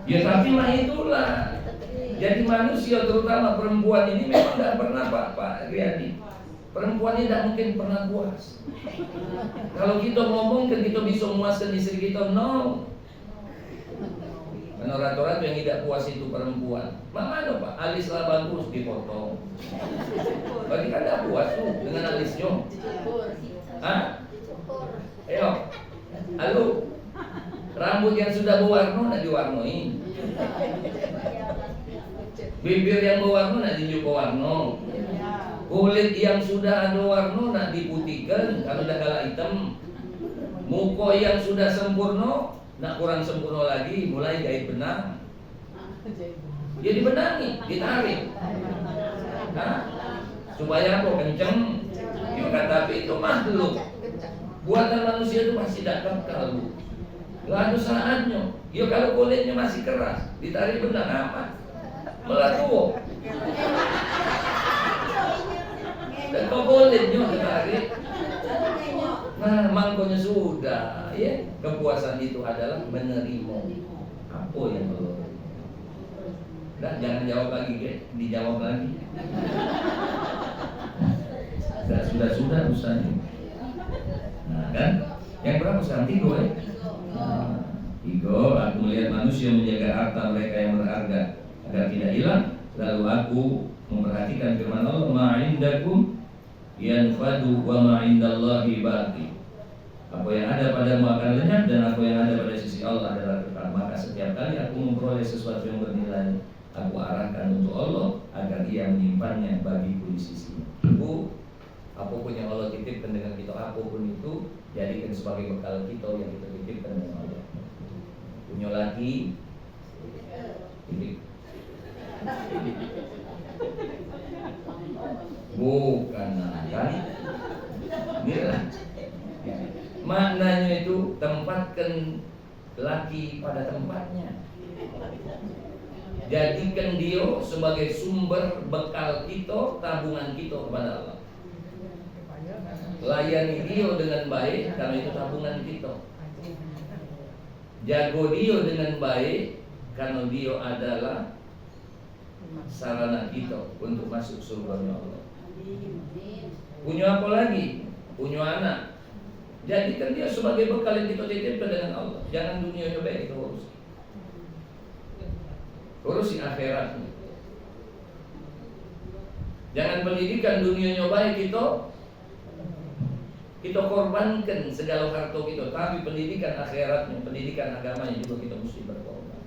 Ya tapi mah itulah. Jadi manusia terutama perempuan ini memang tidak pernah Pak Riyadi. Perempuan ini tidak mungkin pernah puas. Kalau kita ngomong kan kita bisa memuaskan istri kita, no. Rata-rata yang tidak puas itu perempuan. Mana Pak? Alis lah bagus dipotong. Berarti kan tidak puas tuh dengan alisnya. Ayo, halo. Rambut yang sudah berwarna nak diwarnai. Bibir yang berwarna nak dijuka warna. Kulit yang sudah ada warna nak diputihkan kalau dah kalah hitam. Muka yang sudah sempurna nak kurang sempurna lagi, mulai jahit benang. Jadi benangi, ditarik. Supaya apa? Kenceng. Tapi itu makhluk. Buatan manusia itu pasti tidak kekal bu. Gak ada saatnya. Ya kalau kulitnya masih keras, ditarik benang amat, melatuh. Dan kalau kulitnya ditarik, nah mangkonya sudah. Ya kepuasan itu adalah menerima apa yang Allah. Nah, jangan jawab lagi, dijawab lagi. Sudah usahanya. Nah kan, yang berapa sekarang 3 ya? 3, aku melihat manusia menjaga harta mereka yang berharga agar tidak hilang. Lalu aku memperhatikan firman Allah, ma'indakum yanfadu wa ma'indallahi baqi. Apa yang ada padamu akan lenyap dan apa yang ada pada sisi Allah adalah kekal. Maka setiap kali aku memperoleh sesuatu yang bernilai, aku arahkan untuk Allah agar ia menyimpannya bagiku di sisinya. Ibu, apapun yang Allah titipkan dengan kita, apapun itu jadikan sebagai bekal kita yang kita titipkan dengan Allah. Punya lagi titip. Bukan kan? Inilah maknanya itu, tempatkan laki pada tempatnya. Jadikan dia sebagai sumber bekal kita, tabungan kita kepada Allah. Layani dia dengan baik karena itu tabungan kita. Jago dia dengan baik karena dia adalah sarana kita untuk masuk surga Allah. Punya apa lagi? Punya anak. Jadikan dia sebagai bekal yang kita titipkan dengan Allah. Jangan dunia baik kita urus. Urusi akhiratnya. Jangan pendidikan dunianya baik kita korbankan segala harta kita, tapi pendidikan akhiratnya, pendidikan agamanya juga kita mesti berkorban.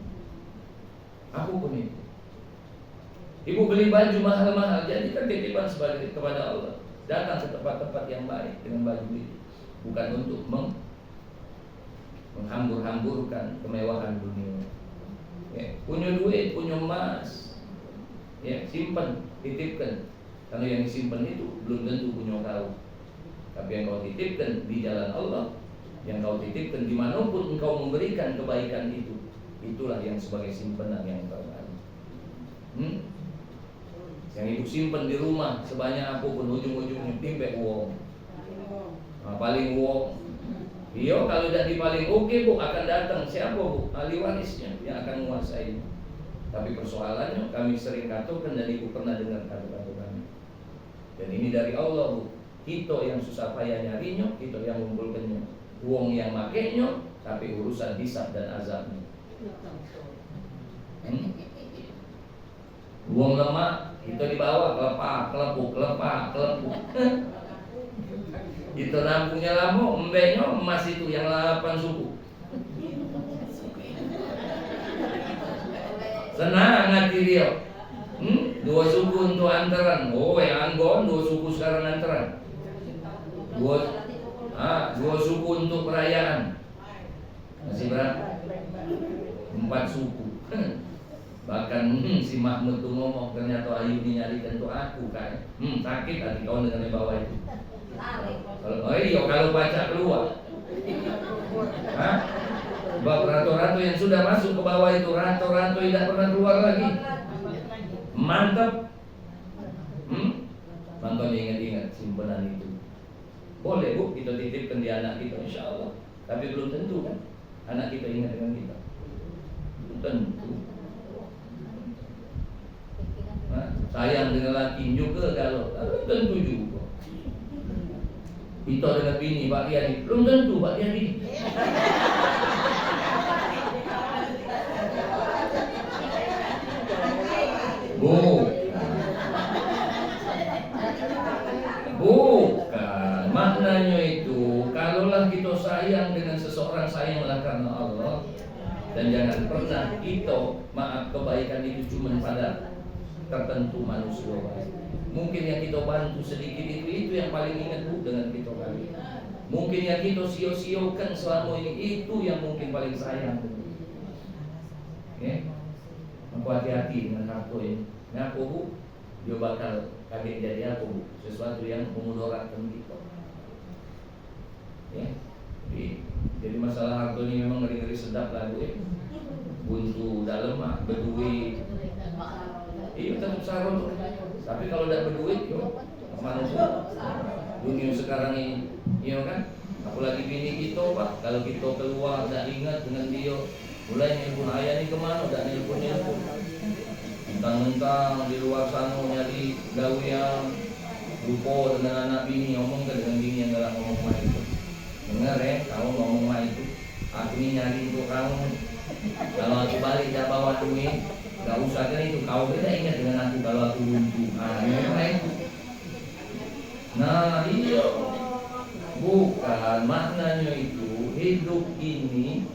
Apapun itu. Ibu beli baju mahal-mahal, jadikan titipan sebagai kepada Allah. Datang ke tempat-tempat yang baik dengan baju itu, bukan untuk menghambur-hamburkan kemewahan dunia. Ya, punya duit, punya emas, ya, simpan, titipkan. Karena yang disimpan itu belum tentu punya kau. Tapi yang kau titipkan di jalan Allah, yang kau titipkan dimanapun engkau memberikan kebaikan itu, itulah yang sebagai simpanan yang kau ada. Yang ibu simpan di rumah sebanyak apapun, ujung-ujungnya timbek uang. Nah, paling uang. Dia kalau tidak paling oke, Bu, akan datang siapa, Bu? Ahli warisnya yang akan menguasai. Tapi persoalannya kami sering katakan dan ibu pernah dengar kata-kata kami. Dan ini dari Allah, Bu. Kita yang susah payah nyarinya, kita yang mengumpulkannya. Uang yang makainya, tapi urusan hisab dan azabnya. Uang lemak kita dibawa kelepuk. Itu nampungnya lama, embeknya emas itu yang 8 suku. Senang hati dia. 2 suku untuk antaran. Oh, yang Anggon 2 suku sekarang antaran. 2 suku untuk perayaan. Masih berapa? 4 suku. Bahkan si Mahmud tuh ngomong, ternyata Ayu nyarikan tuh aku kan. Sakit hati kau dengan yang bawah itu. Kalau baca keluar. Rato-rato yang sudah masuk ke bawah itu, rato-rato tidak pernah keluar lagi. Mantap. Makanya ingat-ingat simpanan itu. Boleh, Bu, kita titipkan di anak kita, insya Allah. Tapi belum tentu kan anak kita ingat dengan kita. Belum tentu. Sayang dengan laki juga kalau tentu juga. Itu dengan bini, Pak Riani, belum tentu Pak Riani. Bukan. Maknanya itu, kalaulah kita sayang dengan seseorang, sayanglah karena Allah. Dan jangan pernah kita, kebaikan itu cuma pada tertentu manusia. Mungkin yang kita bantu sedikit itu yang paling ingat, Bu, dengan kita kali. Mungkin yang kita sio-siokan selama ini itu yang mungkin paling sayang. Ya, hati-hati dengan harta ini. Ngaku, Bu, dia bakal kaget jadi apa, Bu? Sesuatu yang memudaratkan kita. Ya, jadi masalah harta ini memang ngeri-ngeri sedap lah, Bu. Buntu dalam mah berduit. Iya, tetap sarung. Tapi kalau tidak berduit, kemana sih? Dunia sekarang ini, iya kan? Apalagi bini kita, Pak. Kalau kita keluar, tidak ingat dengan dia, mulai nelpon ayah ini kemana? Tidak nelpon. Mentang-mentang di luar sana nyari gawean, lupa dengan anak bini, ngomong dengan bini yang galak ngomong mah itu. Dengar ya, kamu ngomong mah itu. Aku ini nyari untuk kamu. Kalau aku balik dah bawa duit, gak usah kan itu, kau beda ingat dengan aku kalau aku buntu. Nah iya, bukan maknanya itu hidup ini,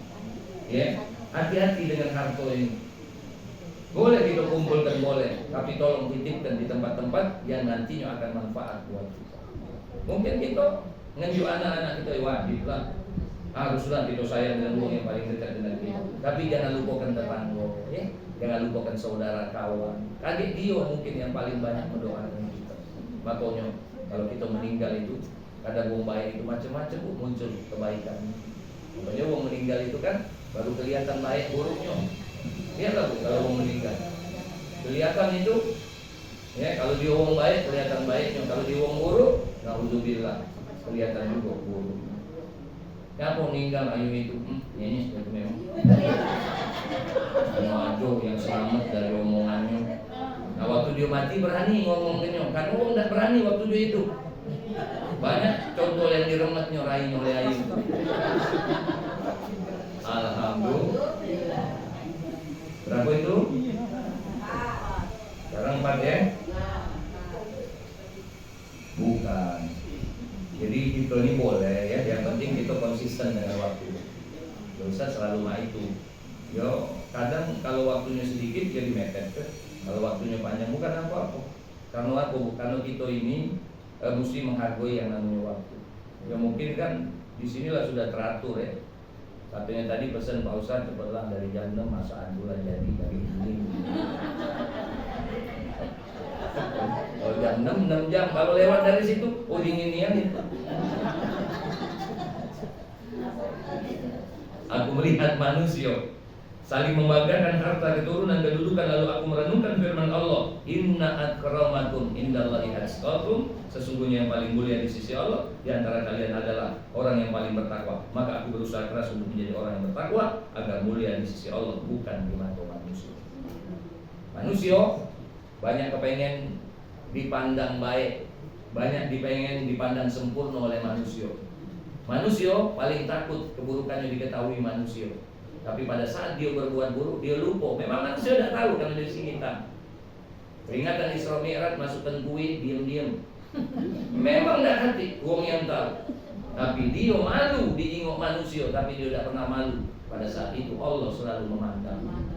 ya hati-hati dengan harta ini. Boleh kita kumpulkan boleh, tapi tolong titipkan di tempat-tempat yang nantinya akan manfaat buat kita. Mungkin kita ngeju anak-anak kita wajib lah, haruslah kita sayang dengan uang yang paling dekat dengan kita. Tapi jangan lupakan tetangga, ya. Jangan lupakan saudara kawan. Adik dia mungkin yang paling banyak mendoakan kita. Makanya kalau kita meninggal itu, kadang uang baik itu macam-macam muncul kebaikan. Makanya uang meninggal itu kan baru kelihatan baik buruknya. Lihatlah kalau uang meninggal, kelihatan itu. Ya, kalau dia uang baik kelihatan baiknya, kalau dia uang buruk, naudzubillah, kelihatan juga buruk. Ya mau meninggal ayu itu, ini seperti memang. Aduh yang selamat dari omongannya. Nah waktu dia mati berani ngomong kenyong, kan orang tidak berani waktu dia hidup. Banyak contoh yang diremetnya rainya oleh ayu. Alhamdulillah. Berapa itu? Sekarang 4 ya? Bukan. Jadi kita ini boleh ya, yang penting kita konsisten dengan waktu. Gak usah selalu mah itu. Yo, kadang kalau waktunya sedikit jadi mepet. Kalau waktunya panjang bukan apa-apa. Karena aku, karena kita ini mesti menghargai yang namanya waktu. Ya mungkin kan di sinilah sudah teratur ya. Katanya tadi pesan Pak Ustadz cepatlah dari jam 6 masa anjuran jadi dari ini. Kalau jam 6 jam, kalau lewat dari situ, dingin-dingin itu. Aku melihat manusia saling membanggakan harta keturunan kedudukan, lalu aku merenungkan firman Allah, Inna akramakum indallahi atqakum, sesungguhnya yang paling mulia di sisi Allah di antara kalian adalah orang yang paling bertakwa. Maka aku berusaha keras untuk menjadi orang yang bertakwa agar mulia di sisi Allah, bukan di mata manusia. Manusia banyak kepengen dipandang baik, banyak dipengen dipandang sempurna oleh manusia. Manusia paling takut keburukannya diketahui manusia. Tapi pada saat dia berbuat buruk, dia lupa. Memang manusia tidak tahu karena dia singkitan. Peringatan Isra Mi'raj masukkan kue, diam-diam. Memang tidak hati, wong yang tahu. Tapi dia malu diingok manusia, tapi dia tidak pernah malu. Pada saat itu Allah selalu memandang.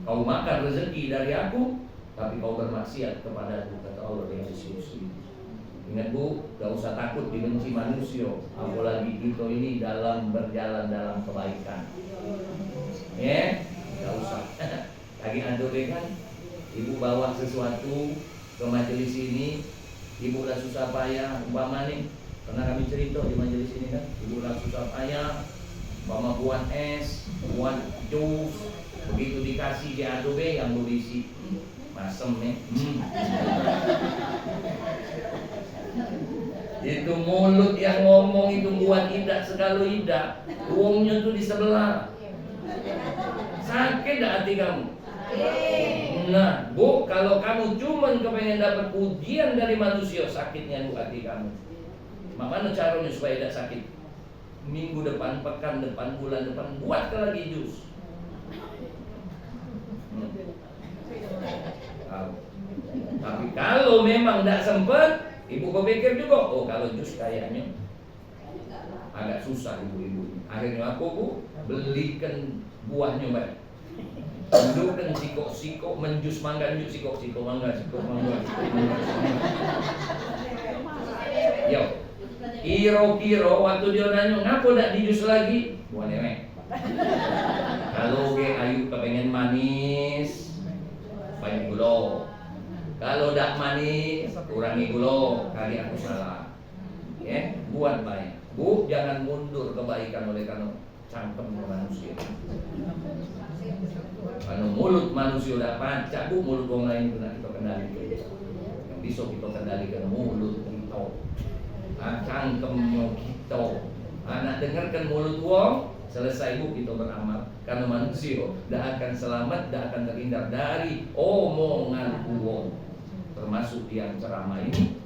Kau makan rezeki dari aku, tapi kau bermaksiat kepada aku, kata Allah dengan sisi-sisi. Ingat Bu, gak usah takut dibenci manusia, apalagi kita ini dalam berjalan dalam kebaikan. Ya, gak usah. Lagi andobe kan, ibu bawa sesuatu ke majelis ini, ibu udah susah payah, umpama nih, pernah kami cerita di majelis ini kan, ibu udah susah payah, umpama buat es, buat jus, begitu dikasih di adobe yang berisi masem nih. Itu mulut yang ngomong itu buat idak segala idak, uangnya tuh di sebelah. Sakit dah hati kamu. Nah, Bu, kalau kamu cuma kepengen dapat pujian dari manusia, sakitnya Bu hati kamu. Mana caranya supaya tidak sakit? Minggu depan, pekan depan, bulan depan, buatkan lagi jus. Tapi kalau memang tidak sempat, ibu berpikir juga, kalau jus kayaknya agak susah ibu-ibu. Akhirnya aku Bu belikan buahnya Mbak. Dudukkan sikok-sikok, menjus mangga, jus sikok-sikok mangga, sikok mangga. Yo, kiro-kiro waktu dia nanya, ngapa tidak dijus lagi? Buah nenek. Kalau ge ayu kepengen manis, banyak gula. Kalau dak manis, kurangi gula. Kali aku salah. Ya, buat baik. Bu, jangan mundur kebaikan oleh karena cangkem manusia. Kalau mulut manusia udah pancak, Bu, mulut orang lain kena kita kendalikan. Yang bisa kita kendalikan mulut kita, cangkemnya kita. Anak dengarkan mulut wong, selesai Bu kita beramal. Karena manusia tidak akan selamat, tidak akan terhindar dari omongan wong, termasuk yang ceramah ini.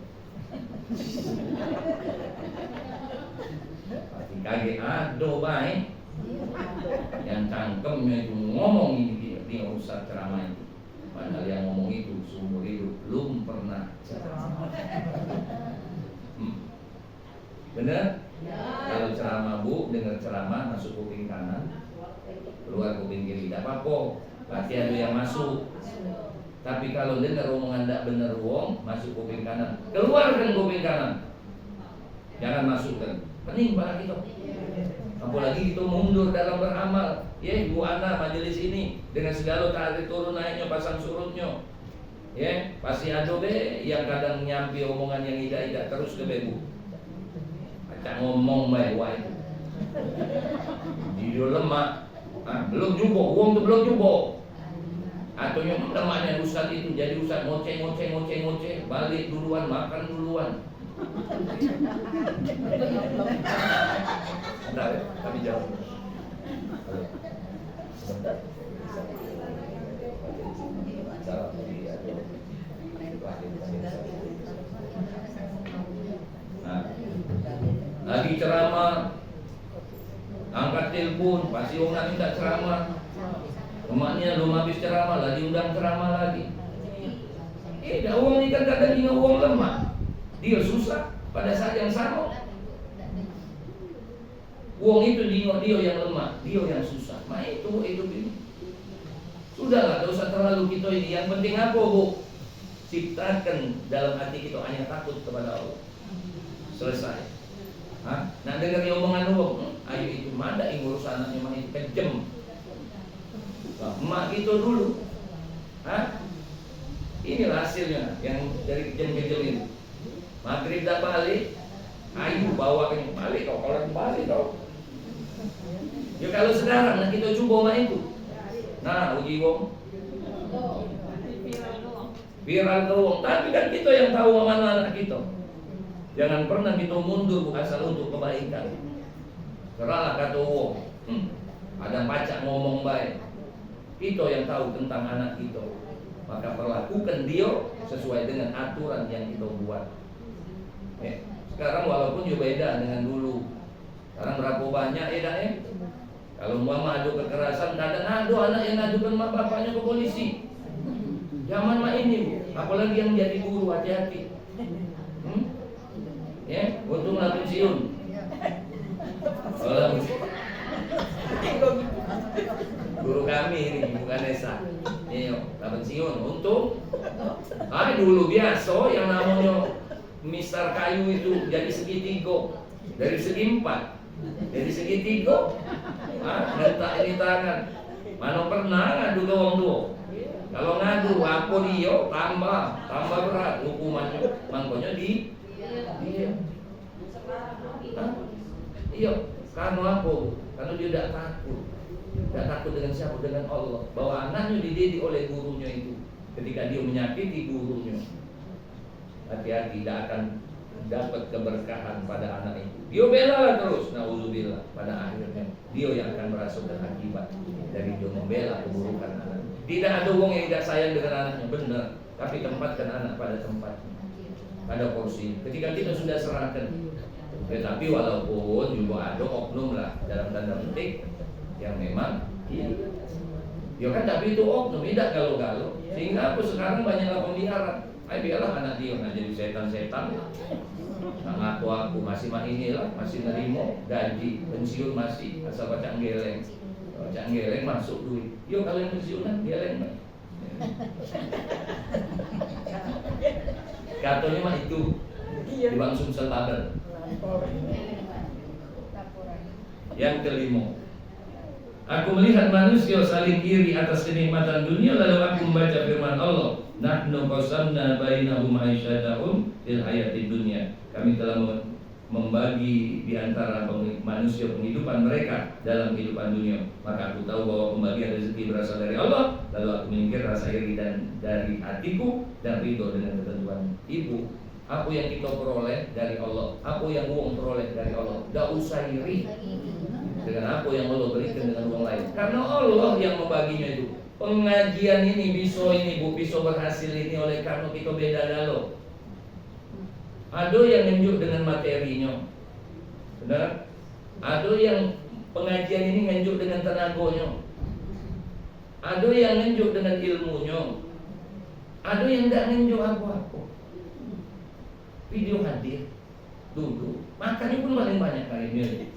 Pasti kaget aduh baik. Yang cangkemnya itu ngomong ini dia usah ceramah itu. Padahal yang ngomong itu seumur hidup belum pernah ceramah. Bener? Ya. Kalau ceramah Bu, dengar ceramah masuk kuping kanan, keluar kuping kiri, tidak apa-apa. Berarti ada yang masuk. Tapi kalau dengar omongan tidak benar wong, masuk kuping kanan, keluarkan kuping kanan, jangan masukkan. Pening para kita. Apalagi kita mundur dalam beramal. Ya, Bu Ana majelis ini dengan segala tarik turun naiknya pasang surutnya. Ya, pasti ada be yang kadang nyampi omongan yang tidak terus ke bebu. Acak ngomong baik wae. Dia lemah. Belum jumbo, uang tuh belum jumbo. Atau yang lemahnya ustaz itu jadi ustaz ngoceh, balik duluan, makan duluan. Bentar, kami jawab. Sebentar. Nah, lagi ceramah, angkat telepon, pasti orang minta ceramah. Emaknya belum habis ceramah lah, diundang ceramah lagi. Uang ini kan kadang dia uang lemah. Dia susah pada saat yang sama. Uang itu dia yang lemah, dia yang susah. Nah itu hidup ini. Sudahlah, tidak usah terlalu kita ini. Yang penting apa, Bu? Ciptakan dalam hati kita hanya takut kepada Allah. Selesai. Nah dengar omongan uang, ayo itu mana yang ngurus anaknya mah itu kejam. Emak kita dulu. Inilah hasilnya yang dari kejam-kejam ini. Maghrib dah balik, ayo bawa ke balik kau, kalau balik kau. Ya kalau sekarang nah kita coba mah itu. Nah, uji wong. Viral doang. Tapi kan kita yang tahu mana anak kita. Jangan pernah kita mundur asal untuk kebaikan. Kerana kata wong, ada pacak ngomong baik. Kita yang tahu tentang anak kita, maka perlakukan dia sesuai dengan aturan yang kita buat. Sekarang walaupun juga beda dengan dulu. Sekarang berapa banyak kalau mama adu kekerasan, kadang ada anak yang adukan mak bapaknya ke polisi. Zaman mah ini, Bu. Apalagi yang menjadi guru, hati-hati. Untunglah pensiun. Guru kami ini bukan desa. Tak pensiun. Untung. Dulu biasa yang namanya mistar kayu itu jadi segitiga, dari segi 4, dari segi 3. Ngentak ini tangan. Mana pernah ngadu ke wong tua? Kalau ngadu apa dia tambah berat hukumannya. Makanya dia. Iya, karena apa? Karena dia tidak takut. Tidak takut dengan siapa? Dengan Allah. Bahwa anaknya dididik oleh gurunya itu. Ketika dia menyakiti gurunya, hati-hati, tidak akan dapat keberkahan pada anak itu. Dia bela lah terus, na'udzubillah. Pada akhirnya dia yang akan merasakan akibat dari dia membela keburukan anak. Tidak ada orang yang tidak sayang dengan anaknya, benar. Tapi tempatkan anak pada tempatnya, pada porsi. Ketika kita sudah serahkan. Tetapi walaupun juga ada oknum lah dalam tanda petik yang memang ya kan, tapi itu oknum, tidak galau-galau. Sehingga aku sekarang banyaklah pemeliharaan. Biarlah anak dia nggak jadi setan-setan. Nah, aku masih mah inilah, masih nerimo gaji, pensiun masih asal baca geleng. Baca geleng masuk duit. Yo kalau yang pensiunan geleng. Katanya mah itu di Bang Sumsel Tabel. Yang kelima, aku melihat manusia saling iri atas kenikmatan dunia, lalu aku membaca firman Allah, nahnu qasamna bainahum ma'isyathahum fil hayatid dunya. Kami telah membagi di antara manusia penghidupan mereka dalam kehidupan dunia. Maka aku tahu bahwa pembagian rezeki berasal dari Allah. Lalu aku menyingkir rasa iri dan dari hatiku dan ridho dengan ketentuan Ibu. Apa yang kita peroleh dari Allah, apa yang uang peroleh dari Allah, tidak usah iri dengan apa yang Allah berikan dengan uang lain. Karena Allah yang membaginya itu. Pengajian ini bisa berhasil ini oleh karena kita beda galau. Ada yang nunjuk dengan materinya, benar? Ada yang pengajian ini nunjuk dengan tenaganya. Ada yang nunjuk dengan ilmunya. Ada yang tidak nunjuk apa-apa. Video hadir, duduk, makannya pun paling banyak kali ini.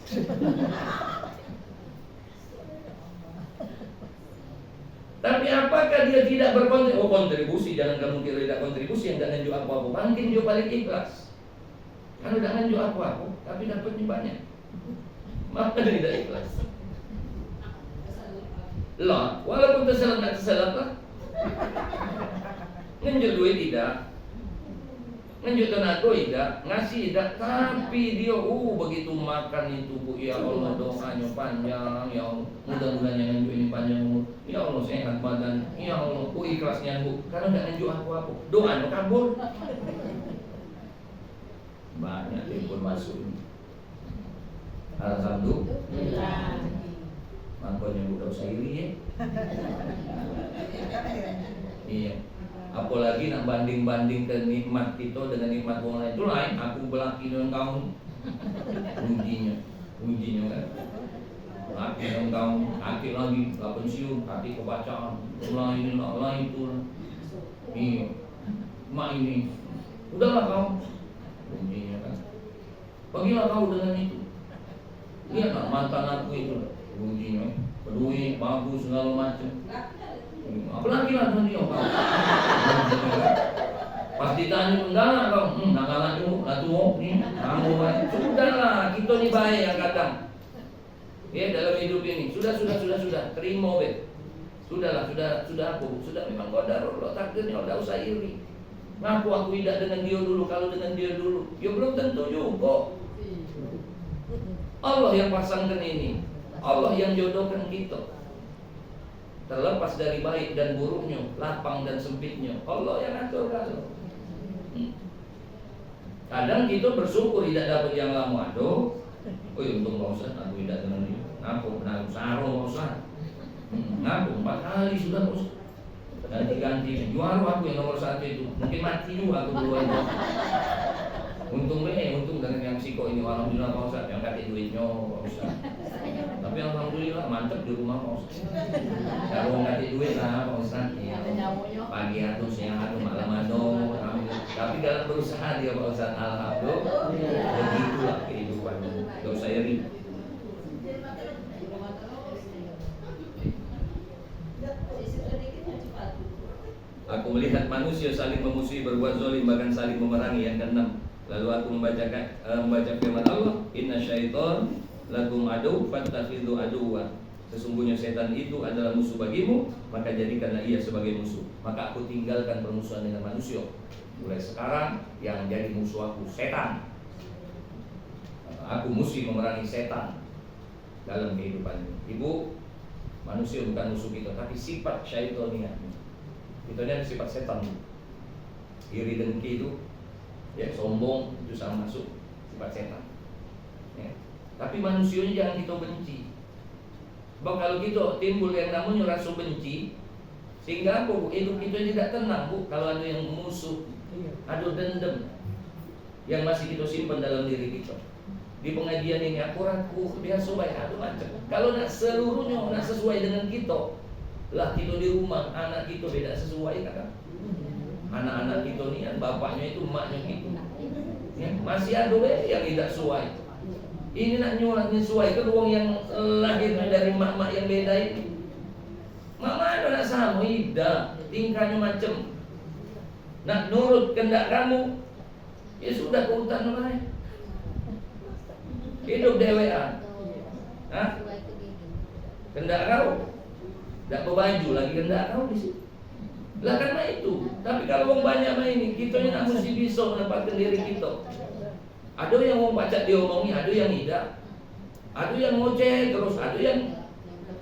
Tapi apa Apakah dia tidak berkontribusi? Oh, kontribusi, jangan kamu kira tidak kontribusi yang tidak nganjuk apa-apa. Mungkin dia paling ikhlas. Kan udah nganjuk apa-apa, tapi dapatnya banyak. Maka dia tidak ikhlas. Lah, walaupun tersalah tak tersalah lah. Nganjuk duit tidak, nganjuk tenaga tidak, ngasih tidak, tapi dia begitu makan itu Bu, ya Allah doanya panjang, ya Allah mudah-mudahan yang nganjuk ini panjang umur, ya Allah sehat badan, ya Allah ikhlasnya Bu, karena tidak nganjuk apa-apa, doanya kabur. Banyak telepon masuk. Alhamdulillah. Makanya udah usah iri ya. Iya. Apalagi nak banding-bandingkan nikmat kita dengan nikmat orang lain, itu lain. Aku belaki dengan kamu, ujinya kan. Laki dengan kamu, laki lagi, gak pensiun, hati kebacaan, lain itu. Iya, mak ini, udahlah kamu, ujinya kan. Pergilah kau dengan itu. Lihatlah mantan aku itu, ujinya, peduli, bagus segala macam. Apalagi lah dengan dia kau. Pas ditanya enggak kau, enggak ngalah dulu, kamu sudahlah, kita ni baik yang kadang. Ya dalam hidup ini, sudah, terima be. Sudahlah, sudah aku, sudah memang qadarullah, takdirnya udah usah iri. Ngaku aku tidak dengan dia dulu, kalau dengan dia dulu, ya belum tentu juga. Allah yang pasangkan ini, Allah yang jodohkan kita. Terlepas dari baik dan buruknya, lapang dan sempitnya, Allah yang atur kalau. Kadang kita bersyukur tidak dapat yang lama. Aduh, untung Pak Ustaz, aku tidak dengan dia. Ngaku, sarung Pak Ustaz. Ngaku 4 kali sudah Pak Ustaz. Ganti-ganti, juara aku yang nomor 1 itu. Mungkin mati juga aku duluan. Untung dengan yang psiko ini, alhamdulillah Pak Ustaz, yang kasih duitnya Pak Ustaz. Tapi alhamdulillah mantep di rumah Pak Ustaz. Kalau ngasih duit lah Pak Ustaz. Pagi atau siang atau malam atau, tapi dalam berusaha dia Pak Ustaz, alhamdulillah. Begitulah kehidupan. Gak usah iri. Aku melihat manusia saling memusuhi, berbuat zalim, bahkan saling memerangi. Yang keenam, lalu aku membaca firman Allah, inna syaitan lakum adu fattakhidhu aduwwa. Sesungguhnya setan itu adalah musuh bagimu, maka jadikanlah ia sebagai musuh. Maka aku tinggalkan permusuhan dengan manusia. Mulai sekarang yang jadi musuh aku setan. Aku mesti memerangi setan dalam kehidupan ini. Ibu, manusia bukan musuh kita, tapi sifat syaitania. Itu adalah sifat setan. Iri dengki itu, ya sombong itu sama masuk sifat setan. Ya. Tapi manusianya jangan kita benci. Sebab kalau kita timbul yang namanya rasa benci, sehingga apa Bu? Hidup kita tidak tenang Bu. Kalau ada yang musuh, ada dendam yang masih kita simpan dalam diri kita. Di pengajian ini aku ragu, dia sobai, aduh macam. Kalau nak seluruhnya nak sesuai dengan kita, lah kita di rumah anak kita beda sesuai kan? Anak-anak kita ni kan bapaknya itu emaknya gitu. Ya, masih ada yang tidak sesuai. Ini nak nyesuai ke ruang yang lahir dari mak-mak yang beda ini. Mama ada nak sama, tidak tingkahnya macam. Nak nurut kehendak kamu, ya sudah keurutan lain. Hidup dewean. Hah? Kehendak kau, tidak berbaju lagi kehendak kau di situ. Lah karena itu. Tapi kalau orang banyak main ini, kita nak mesti bisa menempatkan diri kita. Ada yang mau baca diomongi, ada yang tidak. Ada yang ngoceh terus, ada yang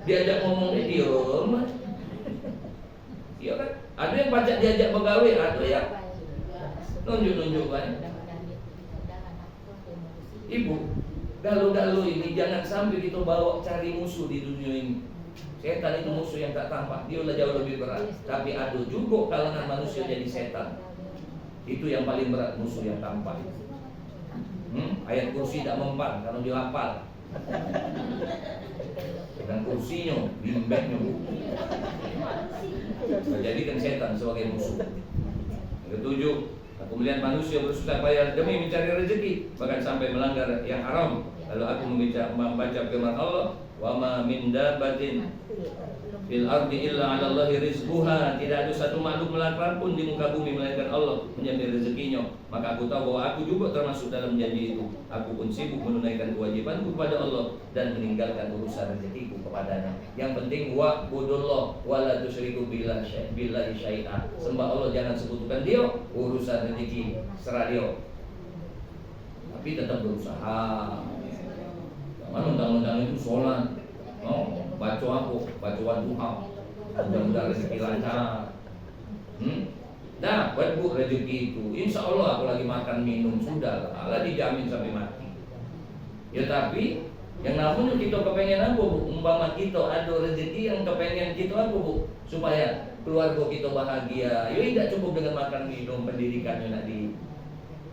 diajak ngomong dia diam. Iya kan? Ada yang baca diajak pegawai, ada yang nunjuk-nunjuk kan. Ibu, galau-galau ini jangan sampai kita bawa cari musuh di dunia ini. Setan itu musuh yang tak tampak, dia udah jauh lebih berat. Tapi ada juga kalangan manusia jadi setan. Itu yang paling berat, musuh yang tampak. Ayat kursi tak mempan kalau dihafal. Dan kursinya, bimbeknya menjadikan setan sebagai musuh. Yang ketujuh, aku melihat manusia bersusah payah demi mencari rezeki, bahkan sampai melanggar yang haram. Lalu aku membaca firman Allah, wa ma min dabbatin fil ardi illa 'ala Allahi rizquha. Tidak ada satu makhluk melata pun di muka bumi melainkan Allah menjamin rezekinya. Maka aku tahu bahwa aku juga termasuk dalam janji itu. Aku pun sibuk menunaikan kewajibanku kepada Allah dan meninggalkan urusan rezekiku kepadanya. Yang penting wa'budullah wa la tusyriku billahi syai'a. Sembah Allah, jangan sekutukan Dia. Urusan rezeki serah Dia. Tapi tetap berusaha. Jangan undang-undang itu sholat, baca bacaan duha, mudah-mudahan rezeki lancar. Dapat bu rezeki itu, insya Allah aku lagi makan minum sudah lah dijamin sampai mati. Ya tapi yang namanya kita kepengen apa bu? Umpama kita ada rezeki yang kepengen kita apa bu? Supaya keluarga kita bahagia. Ya tidak cukup dengan makan minum, pendidikannya nak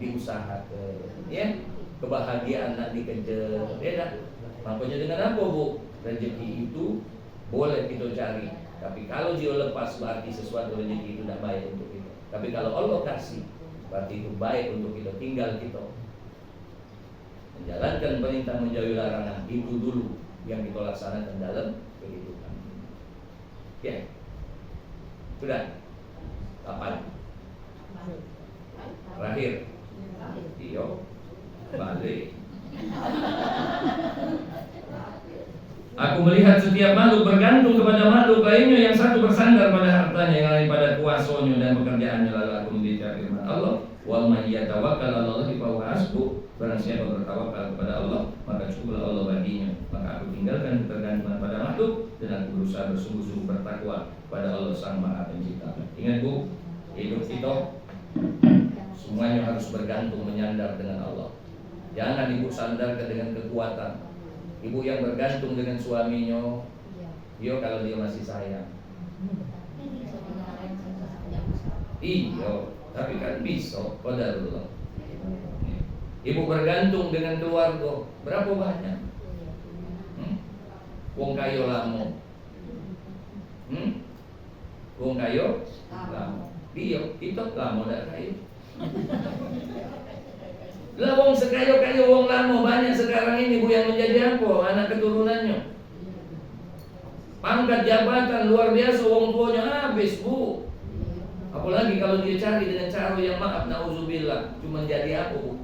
diusahakan, ya kebahagiaan nak dikejar, ya dah. Makanya dengan apa bu? Rezeki itu boleh kita cari, tapi kalau dia lepas berarti sesuatu rezeki itu tidak baik untuk kita. Tapi kalau Allah kasih, berarti itu baik untuk kita. Tinggal kita menjalankan perintah, menjauhi larangan. Itu dulu yang kita laksanakan dalam kehidupan. Ya, sudah. Kapan? Terakhir. Iyo, balik. Aku melihat setiap makhluk bergantung kepada makhluk lainnya, yang satu bersandar pada hartanya, yang lain pada kuasanya dan pekerjaannya. Lalu aku membaca firman Allah, wa may yatawakkal 'ala Allahi fa huwa hasbuh. Barang siapa bertawakal kepada Allah, maka cukuplah Allah baginya. Maka aku tinggalkan ketergantungan pada makhluk dan aku berusaha bersungguh-sungguh bertakwa pada Allah Sang Maha Pencipta. Ingat bu, hidup kita semuanya harus bergantung, menyandar dengan Allah. Jangan ibu sandarkan dengan kekuatan. Ibu yang bergantung dengan suaminya, dia kalau dia masih sayang. Iya, tapi kan bisa, qadarullah. Ibu bergantung dengan keluarga, berapa banyak? Wong kayo lamo. Wong kayo lamo. Dia, kita lamo dak kayo. Lah wong sekayo-kayo wong lama banyak sekarang ini bu yang menjadi apa? Anak keturunannya. Pangkat jabatan luar biasa, wong tuanya habis bu. Apalagi kalau dia cari dengan cara yang maaf, nauzubillah, cuma jadi apa bu?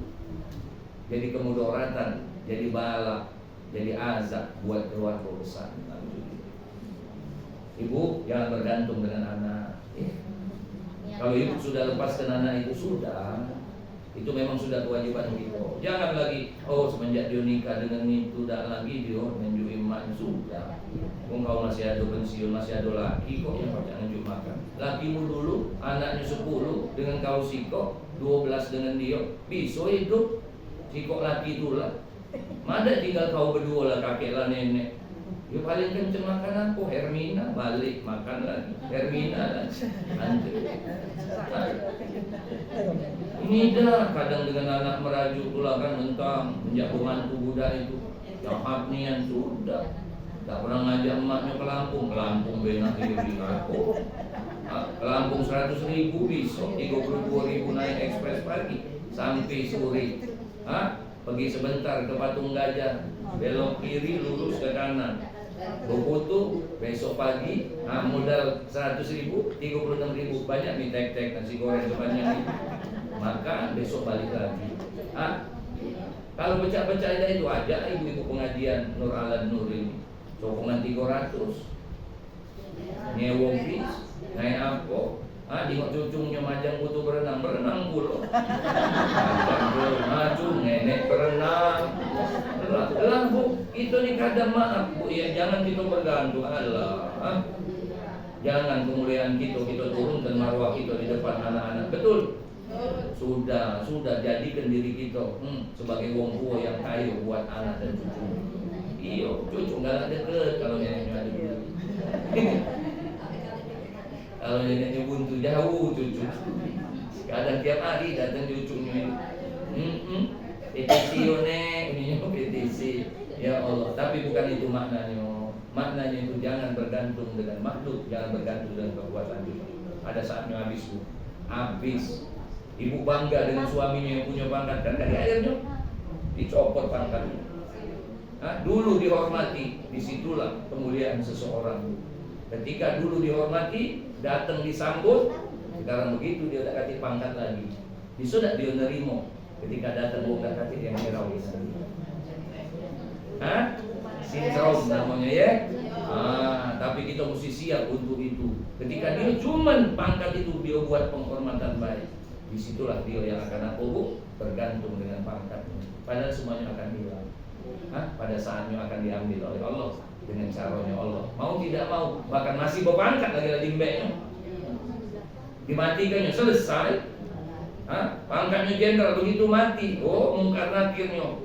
Jadi kemudaratan, jadi bala, jadi azab buat keluarga besar. Ibu jangan bergantung dengan anak. Kalau ibu sudah lepaskan anak itu sudah. Itu memang sudah kewajiban kita. Jangan lagi, semenjak dia nikah dengan itu dah lagi dia menunjuk iman sudah. Kau masih ada pensiun, masih ada laki kok yang jangan nunjuk makan. Lakimu dulu, anaknya 10 dengan kau sikok 12 dengan dia, bisa hidup. Sikok laki itu lah. Mana tinggal kau berdua lah, kakek lah nenek. Ya paling kenceng makan aku, Hermina balik makan lagi, Hermina lagi. Ini dah kadang dengan anak merajuk pula kan mentang menjadi mantu budak itu. Yang hafnian sudah. Tak pernah ngajak emaknya ke Lampung benak diri aku. Ke Lampung 100.000 bisa, 32.000 naik ekspres pagi sampai sore. Pergi sebentar ke Patung Gajah, belok kiri lurus ke kanan. Boboto besok pagi, modal 100.000, 36.000 banyak nih tek-tek nasi goreng sebanyak itu. Maka besok balik lagi. Kalau pecah-pecah itu aja ibu-ibu pengajian Nur Alan Nur ini. Sokongan 300. Nyewong bis, naik apa? Tengok cucunya majang butuh berenang pula. Majang maju, nenek berenang. Lah bu, itu nih kadang maaf bu, ya jangan kita bergantung Allah. Jangan kemuliaan kita turunkan marwah kita di depan anak-anak. Betul? Sudah jadikan diri kita sebagai wong tua yang kaya buat anak dan cucu. Iyo, cucu nggak deket kalau neneknya ada dulu. Kalau neneknya buntu jauh cucu. Kadang tiap hari datang cucunya ini. Petisi ini petisi. Ya Allah, tapi bukan itu maknanya. Maknanya itu jangan bergantung dengan makhluk, jangan bergantung dengan kekuatan kita. Ada saatnya habis. Ibu bangga dengan suaminya yang punya pangkat, kan dari akhirnya dicopot pangkatnya. Dulu dihormati, disitulah kemuliaan seseorang. Ketika dulu dihormati, datang disambut, sekarang begitu dia udah kasih pangkat lagi. Disudah dia nerimo. Ketika datang bukan kasih yang herois. Sindrom namanya ya. Tapi kita mesti siap untuk itu. Ketika dia cuman pangkat itu dia buat penghormatan baik, disitulah dia yang akan bergantung dengan pangkatnya. Padahal semuanya akan hilang. Pada saatnya akan diambil oleh Allah dengan caranya Allah. Mau tidak mau, bahkan masih berpangkat lagi mbeknya, dimatikannya selesai. Pangkatnya jenderal begitu mati, mungkar nakirnya.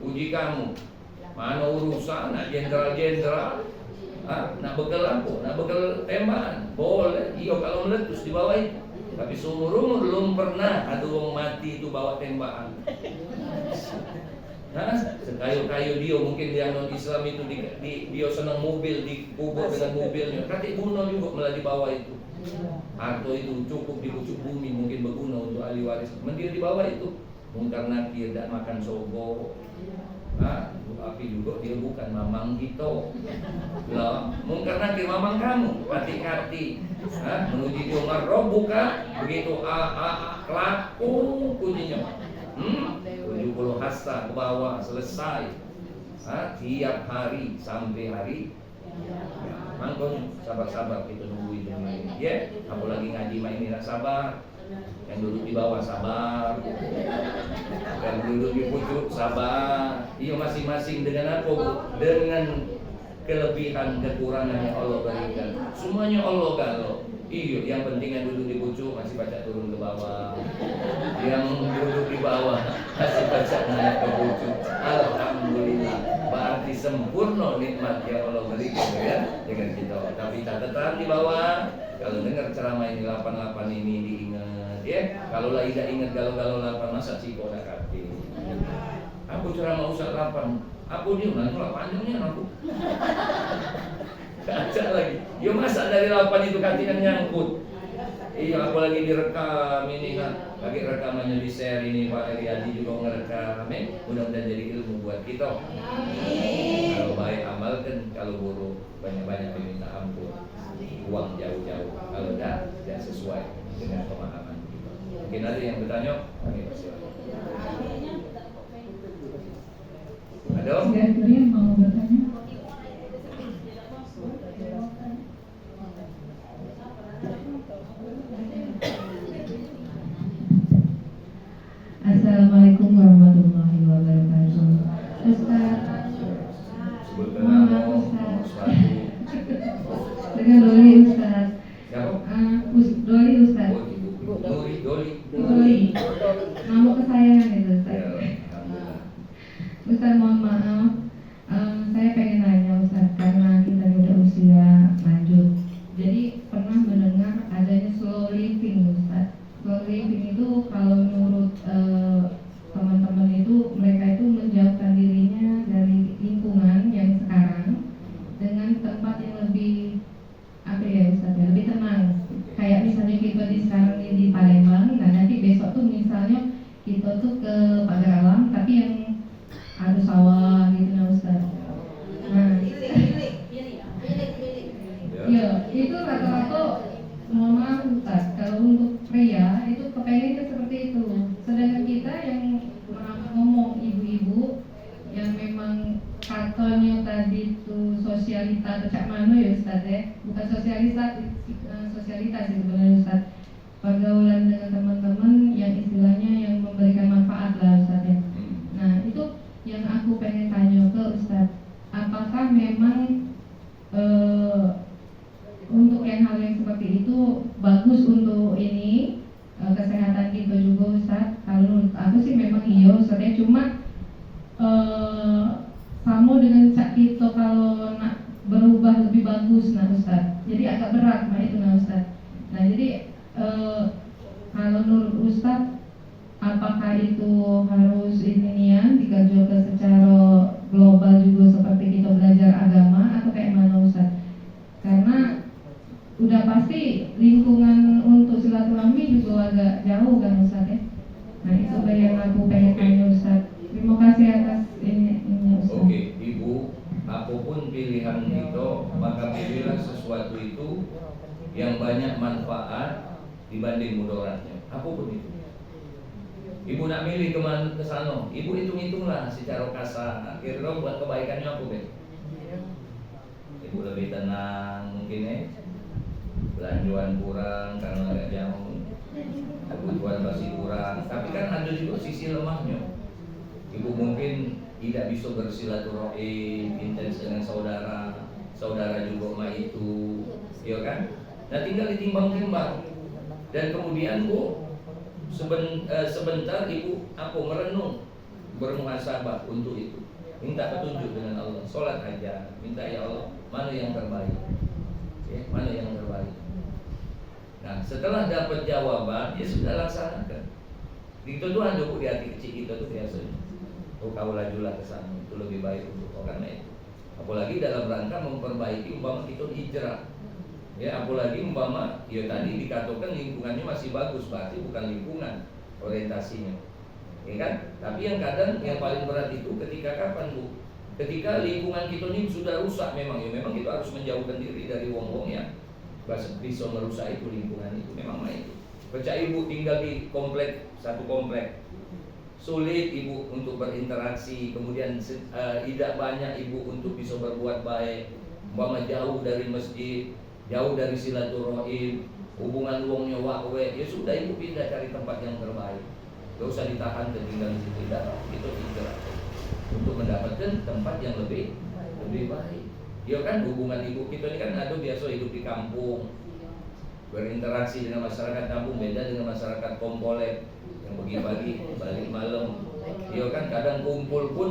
Uji kamu, mana urusan nak jenderal, nak bekal apa, nak bekal tembakan, boleh. Iya kalau meletus di bawah itu. Tapi seumur-umur belum pernah ada orang mati itu bawa tembakan. Sekayu-kayu dia mungkin yang non Islam itu dia senang mobil, dikubur dengan mobilnya. Katik bunuh juga malah di bawah itu. Atau itu cukup di pucuk bumi mungkin berguna untuk ahli waris. Mending di bawah itu. Mungkar nakir dan makan sogo. Tapi juga dia bukan mamang gitu. Lah, mungkar nakir mamang kamu. Hati-hati. Menuju dia marroh buka begitu laku kuncinya. 70 hasta ke bawah selesai. Tiap hari sampai hari. Makanya sabar-sabar kita nunggu itu ya. Apalagi ngaji main ini sabar. Yang duduk di bawah sabar. Yang duduk di pucuk sabar. Iya masing-masing dengan apa Bu? Dengan kelebihan kekurangan yang Allah berikan. Semuanya Allah kalau. Iya, yang penting yang duduk di pucuk masih baca turun ke bawah. Yang duduk di bawah masih baca naik ke pucuk. Alhamdulillah. Berarti sempurna nikmat yang Allah berikan ya dengan kita. Tapi catatan di bawah, kalau dengar ceramah ini 88 ini diingat ya. Kalau lah tidak ingat galau-galau 8 masa sih kau dah kati. Aku ceramah usah 8. Aku dia nanti 8 panjangnya aku. Kacau lagi. Yo masa dari 8 itu katinan nyangkut. Iya, aku lagi direkam ini kan. Lagi rekamannya di share ini Pak Eriadi juga ngerekam. Mudah-mudahan jadi ilmu buat kita. Kalau baik amalkan, kalau buruk banyak-banyak minta ampun. Uang jauh-jauh. Kalau tidak sesuai dengan pemahaman kita. Mungkin ada yang bertanya, kami persilakan. Ada om? Yang mau bertanya? Assalamualaikum warahmatullahi wabarakatuh. Ustaz, mohon Ustaz. Dengan Doli Ustaz. Doli Ustaz. Doli. Nama kesayangan itu Ustaz. Ustaz mohon maaf. Saya pengen nanya Ustaz karena kita udah usia lanjut. Jadi pernah mendengar adanya slow living Ustaz. Slow living itu kalau menurut teman-teman itu mereka itu menjauhkan dirinya dari lingkungan yang sekarang dengan tempat yang lebih Ustaz ya, lebih tenang. Kayak misalnya kita sekarang di Palembang, nah nanti besok tuh misalnya kita tuh ke Pagaralam tapi yang ada sawah gitu nah Ustaz. Nah, ya itu rata-rata mohon maaf Ustaz, kalau untuk pria itu kepengennya seperti itu. Sedangkan kita yang ngomong ibu-ibu yang memang katanya tadi itu sosialita atau cak mano ya Ustaz ya, bukan sosialitas sih sebenarnya Ustaz. Pergaulan dengan teman-teman yang istilahnya yang memberikan manfaat lah Ustaz ya. Nah itu yang aku pengen tanya ke Ustaz, apakah memang untuk yang hal yang seperti itu bagus untuk ini kesehatan kita juga Ustaz? Kalau menurut aku sih memang iya Ustaz ya, cuma sama dengan cak kita kalau nak berubah lebih bagus nah Ustaz, jadi agak berat nah itu nah Ustaz. Nah jadi kalau menurut Ustaz apakah itu harus inian dikerjakan secara global juga seperti kita belajar agama atau kayak mana Ustaz? Karena udah pasti lingkungan untuk silaturahmi juga agak jauh kan Ustaz ya. Nah itu yang aku pengen tanya Ustaz. Terima kasih atas ini maka pilihlah sesuatu itu yang banyak manfaat dibanding mudaratnya, apapun itu. Ibu nak milih kemana ke sana, ibu hitung-hitunglah secara kasar. Kira-kira buat kebaikannya apa, Ben? Ibu lebih tenang mungkin belanjuan kurang karena agak jauh, kebutuhan masih kurang. Tapi kan ada juga sisi lemahnya. Ibu mungkin tidak bisa bersilaturahim intens dengan saudara, saudara juga mah itu, ya kan? Nah tinggal ditimbang-timbang. Dan kemudian Bu, sebentar ibu bermuhasabah untuk itu, minta petunjuk dengan Allah, sholat aja, minta ya Allah mana yang terbaik, ya, mana yang terbaik. Nah setelah dapat jawaban ya sudah laksanakan. Itu tuh ada di hati kecil kita tuh biasanya, oh kau lajulah ke sana, itu lebih baik untuk orang itu. Apalagi dalam rangka memperbaiki umpama kita hijrah. Ya apalagi umpama ya tadi dikatakan lingkungannya masih bagus, berarti bukan lingkungan orientasinya, ya kan? Tapi yang kadang yang paling berat itu ketika kapan Bu? Ketika lingkungan kita ini sudah rusak memang ya, memang kita harus menjauhkan diri dari wong-wong yang bisa merusak itu lingkungan itu, memang itu. Percaya Ibu tinggal di satu komplek, sulit Ibu untuk berinteraksi, kemudian tidak banyak Ibu untuk bisa berbuat baik, umpama jauh dari masjid, jauh dari silaturahim, hubungan wongnya wakwe, ya sudah Ibu pindah cari tempat yang terbaik. Gak usah ditahan dan tinggal di situ, tidak. Itu hijrah untuk mendapatkan tempat yang lebih baik. Ya kan hubungan Ibu kita ini kan ada biasa hidup di kampung, berinteraksi dengan masyarakat kampung beda dengan masyarakat komplek yang pagi-pagi balik malam. Ya kan kadang kumpul pun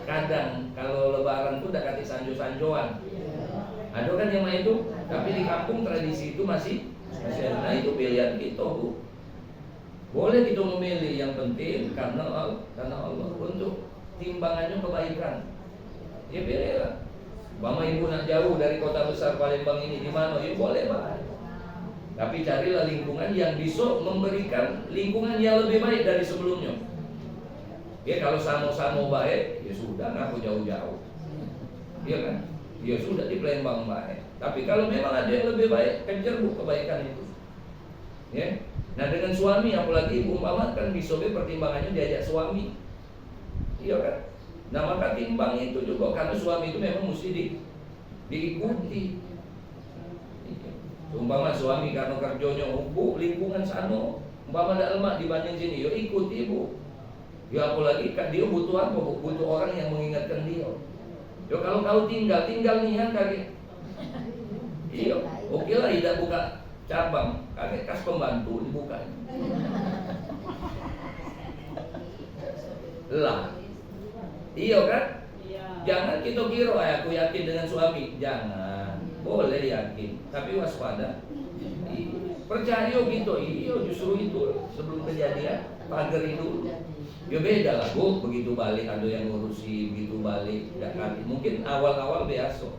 kadang kalau lebaran pun udah kasih sanjo-sanjoan. Ada kan yang itu, tapi di kampung tradisi itu masih ada. Nah itu pilihan kita Bu. Boleh kita memilih, yang penting karena Allah untuk timbangannya kebaikan. Ya pilihlah. Mama Ibu nak jauh dari kota besar Palembang ini di mana? Ya boleh Pak. Tapi carilah lingkungan yang bisa memberikan lingkungan yang lebih baik dari sebelumnya. Ya kalau sama-sama baik, ya sudah ngaku jauh-jauh. Iya kan? Ya sudah di Palembang baik. Tapi kalau memang ada yang lebih baik, kejar Bu kebaikan itu. Ya. Nah dengan suami apalagi Ibu umpama kan bisa pertimbangannya diajak suami. Iya kan? Nah maka timbang itu juga karena suami itu memang mesti diikuti. Umpama suami karena kerjanya Bu lingkungan sana, umpama ada lemah dibanding sini, ya ikuti Bu. Ya apalagi kan dia butuh apa Bu? Butuh orang yang mengingatkan dia. Yo kalau kau tinggal nih ya kakek. Iya, oke lah tidak buka cabang, kakek kas pembantu dibuka. Lah, iya kan? Jangan kita kira aku yakin dengan suami, jangan. Boleh yakin, tapi waspada. Percaya gitu, iya justru itu sebelum kejadian pagari dulu. Ya beda lah Bu, begitu balik ada yang ngurusi, begitu balik gak kaki. Mungkin awal-awal biasa.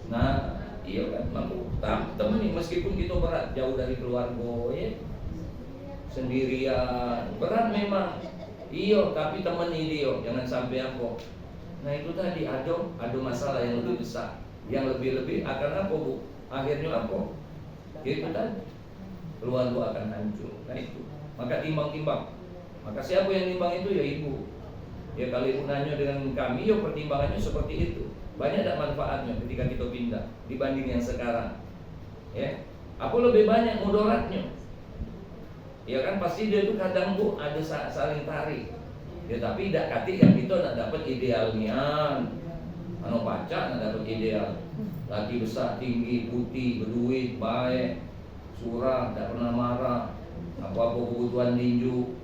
Nah, iya kan, mampu temani meskipun kita berat jauh dari keluarga, ya. Sendirian, berat memang. Iya, tapi temani dia, jangan sampai apa. Nah itu tadi ada masalah yang lebih besar, yang lebih akan apa Bu? Akhirnya apa? Itu tadi keluarga akan hancur. Nah itu, maka timbang-timbang. Maka siapa yang nimbang itu ya Ibu. Ya kalau Ibu nanya dengan kami, ya pertimbangannya seperti itu. Banyak tak manfaatnya ketika kita pindah dibanding yang sekarang. Ya, apa lebih banyak mudaratnya? Ya kan pasti dia itu kadang Bu ada saling tarik. Ya tapi tidak kati yang kita nak dapat idealnya. Anu pacar nak dapat ideal. Laki besar, tinggi, putih, berduit, baik, surah, tidak pernah marah, apa-apa kebutuhan tinju.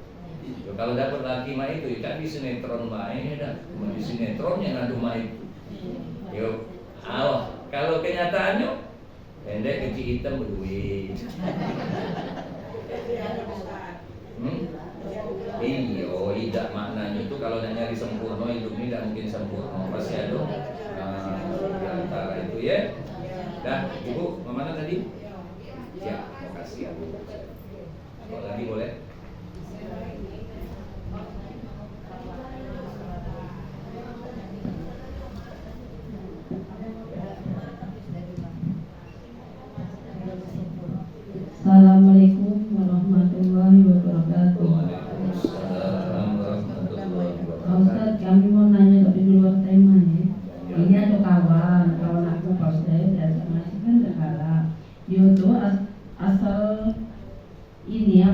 Ya, kalau dapat laki mah itu, ya kan di sinetron baik dah. Di sinetron yang ngadu mah itu. Yo, kalau kenyataannya pendek, kecil, hitam, berduit. Iya, tidak maknanya itu kalau nyari sempurna hidup ini tidak mungkin sempurna. Pasti ada di antara itu ya. Dah, Ibu, mana tadi? Ya, makasih ya Bu. Kalau lagi boleh.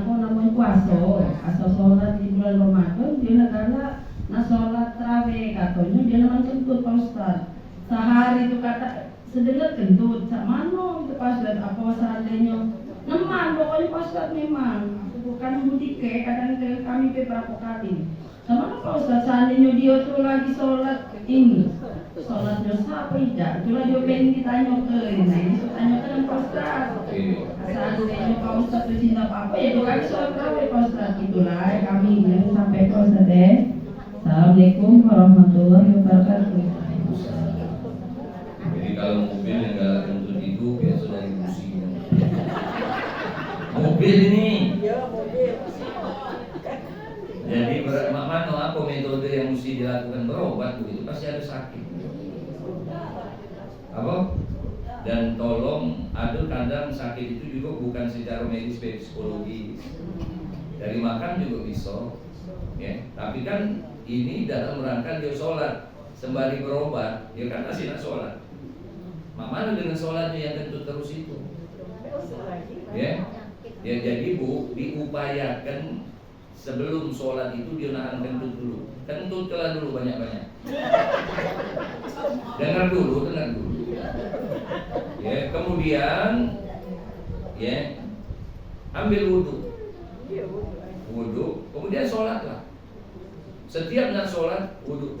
kok namanya puasa, asal sholat di bulan Ramadan dia negara nah sholat tarawih katanya dia namanya kentut Pak Ustaz. Sehari itu kata sedengar kentut, sak mano itu Pak Ustaz, apa seandainya neman pokoknya Pak Ustaz memang bukan mudike kadang kami beberapa kali. Sama Pak Ustaz seandainya dia tuh lagi sholat ini sholatnya apa tidak? Itulah dia pengen ditanya ke ini, tanya ke Pak Ustaz. Seandainya Pak Ustaz bercinta apa ya dia kali sholat tarawih Pak Ustaz. Itulah kami ingin sampai Pak Ustaz deh. Assalamualaikum warahmatullahi wabarakatuh. Jadi kalau mobil yang galak kentut itu biasa dari businya. Mobil ini. Jadi mana apa metode yang mesti dilakukan berobat begitu pasti ada sakit. Apa? Dan tolong ada kadang sakit itu juga bukan secara medis psikologis. Dari makan juga bisa. Ya, tapi kan ini dalam rangka dia sholat sembari berobat, dia kan masih nak sholat. Mana dengan sholatnya yang kentut terus itu? Ya, ya jadi Bu diupayakan sebelum sholat itu dia nahan kentut dulu. Kentutlah dulu banyak-banyak. Dengar dulu. Ya, kemudian ya ambil wudhu, kemudian sholatlah. Setiap nak sholat wudhu.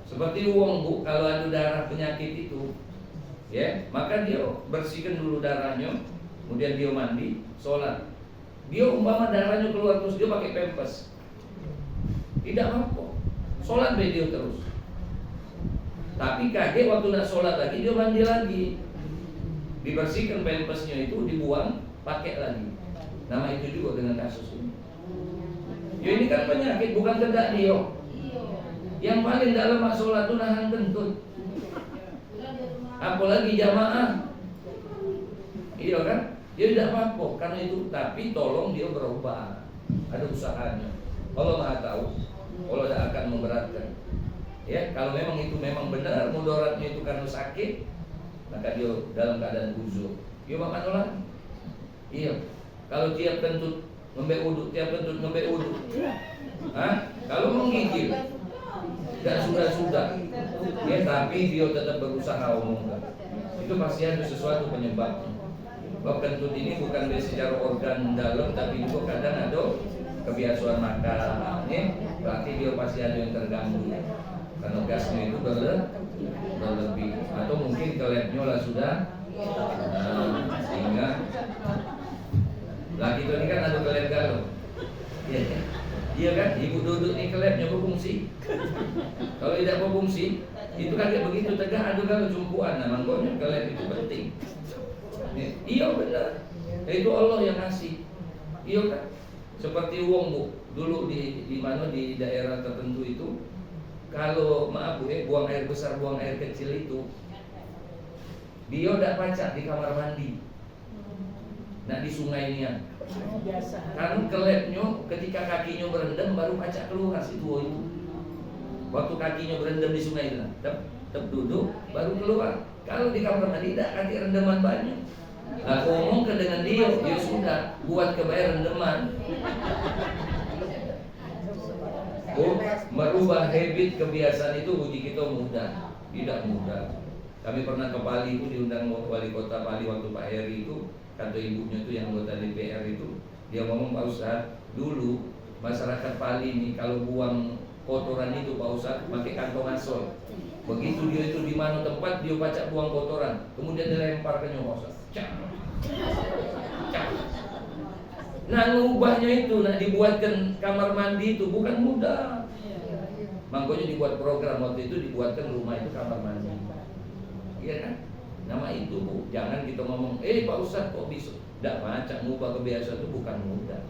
Seperti uang Bu, kalau ada darah penyakit itu, ya maka dia bersihkan dulu darahnya, kemudian dia mandi, sholat. Dia umpama darahnya keluar terus dia pakai pempes, tidak apa-apa, sholat dia terus. Tapi kaget waktu nak sholat lagi dia mandi lagi, dibersihkan pempesnya itu dibuang, pakai lagi. Nama itu juga dengan kasus ini. Ya ini kan penyakit bukan kehendak dia. Yang paling dalam mak sholat itu nahan kentut. Apalagi jamaah. Iya kan? Dia tidak apa-apa karena itu, tapi tolong dia berubah. Ada usahanya. Allah Maha tahu. Allah tidak akan memberatkan. Ya, kalau memang itu memang benar mudaratnya itu karena sakit, maka dia dalam keadaan uzur. Dia makan olah. Iya. Kalau tiap kentut ngembek wudhu, kalau menggigil, tidak sudah. Ya, tapi dia tetap berusaha omongkan. Itu pasti ada sesuatu penyebabnya. Bahwa kentut ini bukan secara organ dalam, tapi juga kadang ada kebiasaan makan. Ya, berarti dia pasti ada yang terganggu. Karena gasnya itu berlebih, atau mungkin kelepnya lah sudah, sehingga laki itu ini kan ada kelep galau. Iya kan? Ibu duduk ini kelepnya berfungsi. Kalau tidak berfungsi, itu kaget begitu tegak ada galau cumpuan. Nah, makanya kelep itu penting. Iya benar. Itu Allah yang ngasih. Iya kan? Seperti uang Bu, dulu di mana di daerah tertentu itu, kalau maaf Bu, buang air besar, buang air kecil itu, dia tidak pacak di kamar mandi. Nah di sungainya. Karena kelepnya ketika kakinya berendam baru pacak keluar si tua itu. Waktu kakinya berendam di sungai itu, tetap duduk baru keluar. Kalau di kamar mandi tidak, kaki rendaman banyak. Aku ngomong ke dengan dia sudah buat kebayar rendaman. Merubah habit kebiasaan itu uji kita mudah, tidak mudah. Kami pernah ke Bali itu diundang wali kota Bali waktu Pak Heri itu, kata ibunya itu yang anggota DPR itu, dia ngomong Pak Ustadz, dulu masyarakat Bali ini kalau buang kotoran itu Pak Ustadz pakai kantong asol. Begitu dia itu di mana tempat dia baca buang kotoran, kemudian dilempar ke nyawa Ustadz. Nah ngubahnya itu, nah dibuatkan kamar mandi itu bukan mudah. Makanya dibuat program waktu itu, dibuatkan rumah itu kamar mandi. Iya kan? Nama itu Bu, jangan kita ngomong, Pak Ustadz kok bisa? Tidak baca, ngubah kebiasaan itu bukan mudah.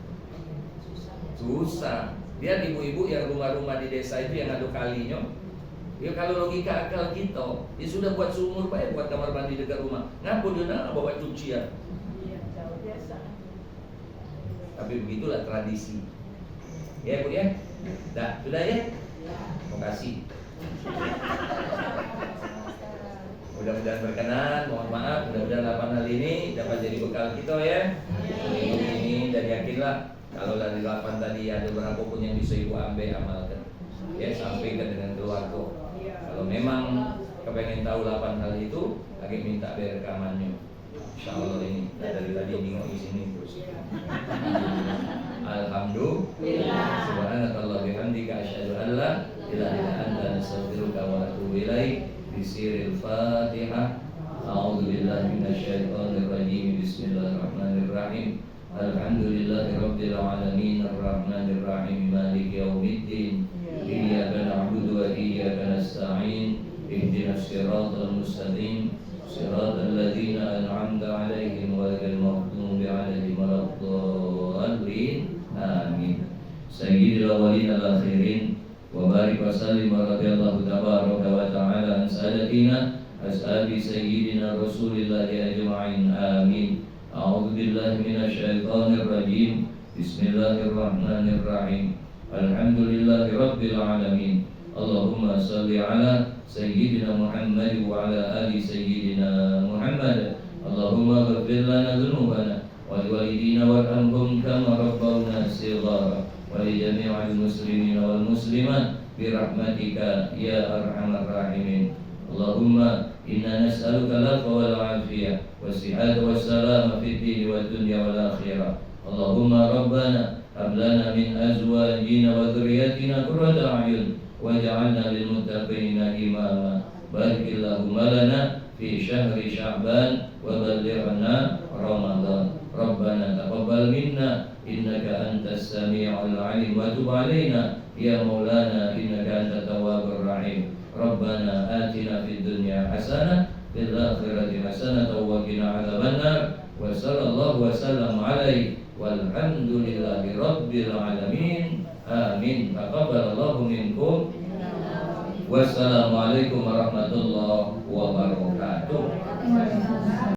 Susah. Lihat ibu-ibu yang rumah-rumah di desa itu yang ada kalinya. Ya kalau logika akal kita, dia sudah buat sumur baik, buat kamar mandi dekat rumah. Ngapa dia nak bawa cucian? Tapi begitulah tradisi. Ya Bu ya? Dah, sudah ya? Terima kasih. Mudah-mudahan berkenan, mohon maaf, mudah-mudahan 8 hal ini dapat jadi bekal kita ya. Ini dan yakinlah kalau dari 8 tadi ada berapa pun yang bisa ibu ambil amalkan, ya sampaikan dengan keluarga. Kalau memang kepengen tahu 8 hal itu, lagi minta rekamannya. Insya Allah ini dari tadi bingung di sini terus. Alhamdulillah. Subhanakallah bihamdika asyhadu an la ilaha illa anta astaghfiruka wa atubu ilaik. Bisiril Fatihah. A'udzu billahi minasyaitonir rajim. Bismillahirrahmanirrahim. Alhamdulillahirabbil alamin arrahmanir rahim maliki yaumiddin. Iyyaka na'budu wa iyyaka nasta'in. Ihdinas siratal mustaqim. Siratal ladzina an'amta 'alaihim ghairil maghdubi 'alaihim waladdallin. Amin. Sayyidil awwalin wal akhirin wa barik wa sallim wa radhiyallahu tabaraka wa ta'ala an sadatina ashabi sayyidina Rasulillah ajma'in. Amin. A'udzu billahi minasyaitonir rajim. Bismillahirrahmanirrahim. Alhamdulillahi rabbil alamin. Allahumma salli ala Sayyidina Muhammad wa ala ali Sayyidina Muhammad. Allahumma ghfir lana dhunubana wa liwalidina warhamhum kama rabbawna shighara wa li jami'il muslimina wal muslimat bi rahmatika ya arhamar rahimin. Allahumma inna nas'aluka al-'afwa wal 'afiyah was-sihhata was-salama fid din wad dunya wal akhirah. Allahumma rabbana hab lana min azwajina wa dhurriyyatina qurrata a'yun waj'alna lil muttaqina imama. Barikillahumma lana fi syahri Sya'ban wa ballighna Ramadan. Rabbana taqabbal minna innaka antas sami'ul 'alim wa tub 'alaina ya maulana innaka antat tawwabur rahim. Rabbana atina fid dunya hasanah fil akhirati hasanah wa qina 'adzabannar. Wa sallallahu wa sallam 'alaihi walhamdulillahi rabbil alamin. Amin. Taqabbalallahu minkum. Wassalamualaikum warahmatullahi wabarakatuh.